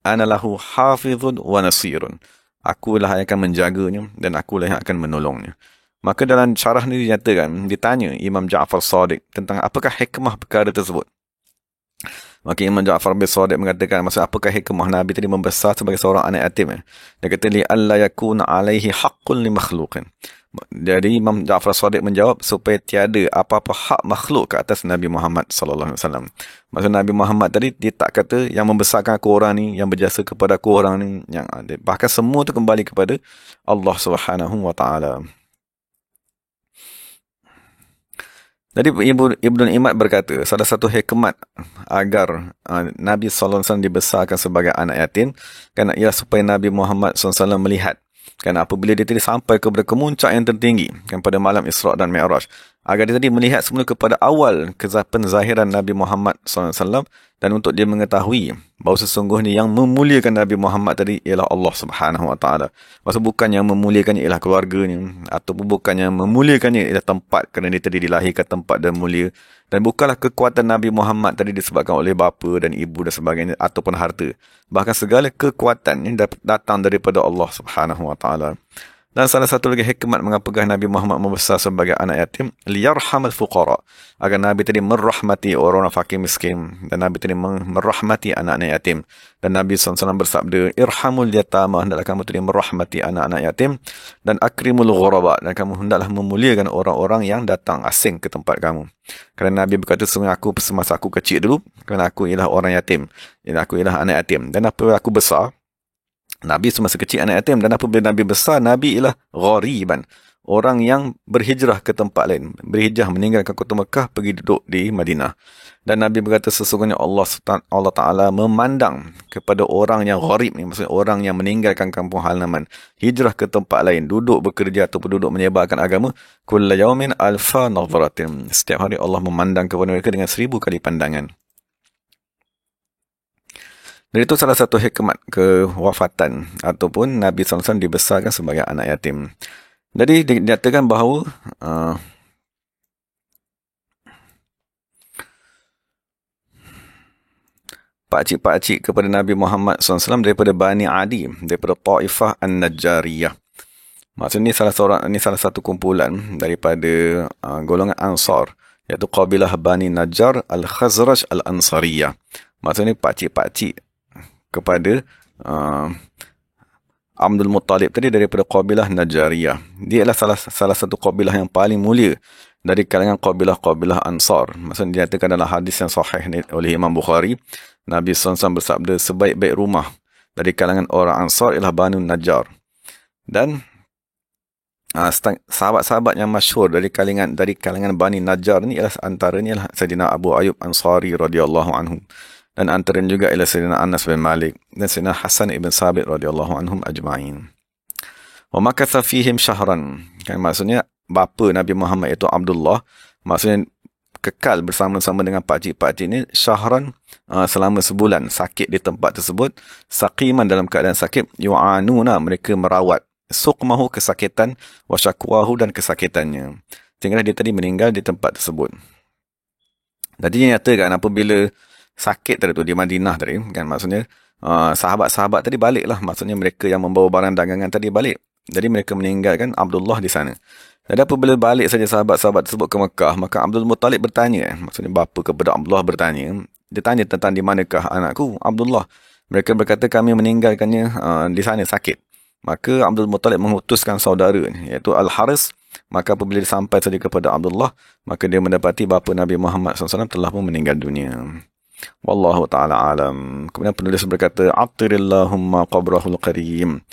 Ana lahu hafizun wa nasirun. Akulah yang akan menjaganya dan akulah yang akan menolongnya. Maka dalam syarah ni dinyatakan, ditanya Imam Ja'far Shadiq tentang apakah hikmah perkara tersebut. Maka Imam Ja'far bin Shadiq mengatakan, maksud apakah hikmah Nabi tadi membesar sebagai seorang anak yatim? Dia kata, li'alla yakuna alaihi haqqun li makhluqin. Jadi Imam Ja'far Shadiq menjawab, supaya tiada apa-apa hak makhluk ke atas Nabi Muhammad sallallahu alaihi wasallam. Maksud Nabi Muhammad tadi, dia tak kata yang membesarkan aku orang ni, yang berjasa kepada aku orang ni, yang ada. Bahkan semua tu kembali kepada Allah Subhanahu wa taala. Jadi Ibnu Imad berkata, salah satu hikmat agar Nabi sallallahu alaihi wasallam dibesarkan sebagai anak yatim, kerana ia supaya Nabi Muhammad sallallahu alaihi wasallam melihat, kerana apabila dia tadi sampai kepada kemuncak yang tertinggi, kan, pada malam Isra' dan Mi'raj, agar dia tadi melihat semula kepada awal penzahiran Nabi Muhammad SAW, dan untuk dia mengetahui bahawa sesungguhnya yang memuliakan Nabi Muhammad tadi ialah Allah Subhanahu Wa Taala. Maksud bukan yang memuliakannya ialah keluarganya, ataupun bukan yang memuliakannya ialah tempat, kerana dia tadi dilahirkan tempat dan mulia, dan bukanlah kekuatan Nabi Muhammad tadi disebabkan oleh bapa dan ibu dan sebagainya, ataupun harta. Bahkan segala kekuatan ini datang daripada Allah Subhanahu Wa Taala. Dan salah satu lagi hikmat mengapakah Nabi Muhammad membesar sebagai anak yatim, liyarhamal fuqara, agar Nabi tadi merahmati orang-orang fakir miskin, dan Nabi tadi merahmati anak-anak yatim. Dan Nabi SAW bersabda, irhamul yatama, hendaklah kamu tadi merahmati anak-anak yatim, dan akrimul ghuraba, dan kamu hendaklah memuliakan orang-orang yang datang asing ke tempat kamu. Kerana Nabi berkata, sesungguhnya aku semasa aku kecil dulu, kerana aku ialah orang yatim, aku ialah anak yatim, dan apabila aku besar, Nabi semasa kecil anak yatim, dan apabila Nabi besar, Nabi ialah ghariban, orang yang berhijrah ke tempat lain, berhijrah meninggalkan kota Mekah pergi duduk di Madinah. Dan Nabi berkata, sesungguhnya Allah Ta'ala memandang kepada orang yang gharib ni, maksudnya orang yang meninggalkan kampung halaman, hijrah ke tempat lain, duduk bekerja ataupun duduk menyebarkan agama, kulla yawmin alfa nadhratin, setiap hari Allah memandang kepada mereka dengan 1000 kali pandangan. Dan itu salah satu hikmat kewafatan ataupun Nabi SAW dibesarkan sebagai anak yatim. Jadi dinyatakan bahawa pakcik-pakcik kepada Nabi Muhammad SAW daripada Bani Adi, daripada Taifah An-Najjariyah. Maksudnya ini salah satu kumpulan daripada golongan Ansar, iaitu Qabilah Bani Najjar Al-Khazraj Al-Ansariyah. Maksudnya pakcik-pakcik kepada Abdul Muttalib tadi daripada Qabilah Najjariyah. Dia adalah salah satu Qabilah yang paling mulia dari kalangan Qabilah Ansar. Maksudnya dinyatakan dalam hadis yang sahih oleh Imam Bukhari, Nabi SAW bersabda, sebaik-baik rumah dari kalangan orang Ansar ialah Banu Najjar. Dan sahabat-sahabat yang masyhur dari kalangan Bani Najjar ni ialah antaranya ialah Sayyidina Abu Ayyub Ansari radhiyallahu anhu, dan antaranya juga ialah Sayyidina Anas bin Malik dan Sayyidina Hasan ibn Sabit radhiyallahu anhum ajma'in. Wa makatha fihim syahran, kan, maksudnya bapa Nabi Muhammad iaitu Abdullah, maksudnya kekal bersama-sama dengan pakcik-pakcik ni syahran, selama sebulan sakit di tempat tersebut, saqiman dalam keadaan sakit, yu'anuna, mereka merawat suqmahu, kesakitan, wa syakwahu, dan kesakitannya, sehingga dia tadi meninggal di tempat tersebut. Jadi nyatakan apabila sakit tadi tu di Madinah tadi, kan, maksudnya sahabat-sahabat tadi baliklah, maksudnya mereka yang membawa barang dagangan tadi balik. Jadi mereka meninggalkan Abdullah di sana. Jadi apabila balik saja sahabat-sahabat tersebut ke Mekah, maka Abdul Muttalib bertanya, maksudnya bapa kepada Abdullah bertanya, dia tanya tentang di manakah anakku Abdullah. Mereka berkata kami meninggalkannya di sana sakit. Maka Abdul Muttalib mengutuskan saudara, iaitu Al-Haris. Maka apabila dia sampai saja kepada Abdullah, maka dia mendapati bapa Nabi Muhammad SAW telah pun meninggal dunia. Wallahu ta'ala alam. Kemudian penulis berkata, Attirillahumma qabrahul karim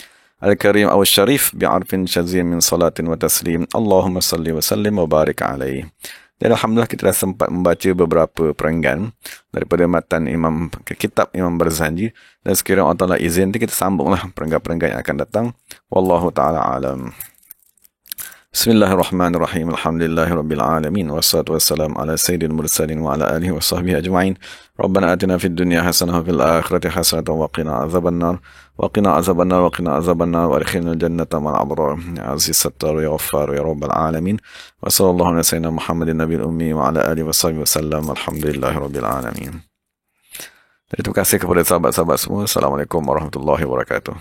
al-karim aw-syarif bi'arfin syazim min salatin wa taslim. Allahumma salli wa sallim wa barik alaih. Dan alhamdulillah kita dah sempat membaca beberapa perenggan daripada matan kitab Imam Barzanji, dan sekiranya Allah Ta'ala izin, kita sambunglah perenggan-perenggan yang akan datang. Wallahu ta'ala alam. Bismillahirrahmanirrahim. Alhamdulillahirabbil alamin wassalatu wassalamu ala sayyidil mursalin wa ala alihi washabbihi ajma'in. Rabbana atina fid dunya hasanah wa fil akhirati hasanah wa qina azabannar wa qina azabannar wa qina azabannar wa adkhilnal jannata ma'al abrar. Ya aziz sattar ya ghaffar ya rabbal alamin. Wa sallallahu ala sayyidina Muhammadin nabiyil ummi wa ala alihi washabbihi wasallam. Alhamdulillahirabbil alamin. Terima kasih kepada sahabat-sahabat semua. Assalamualaikum warahmatullahi wabarakatuh.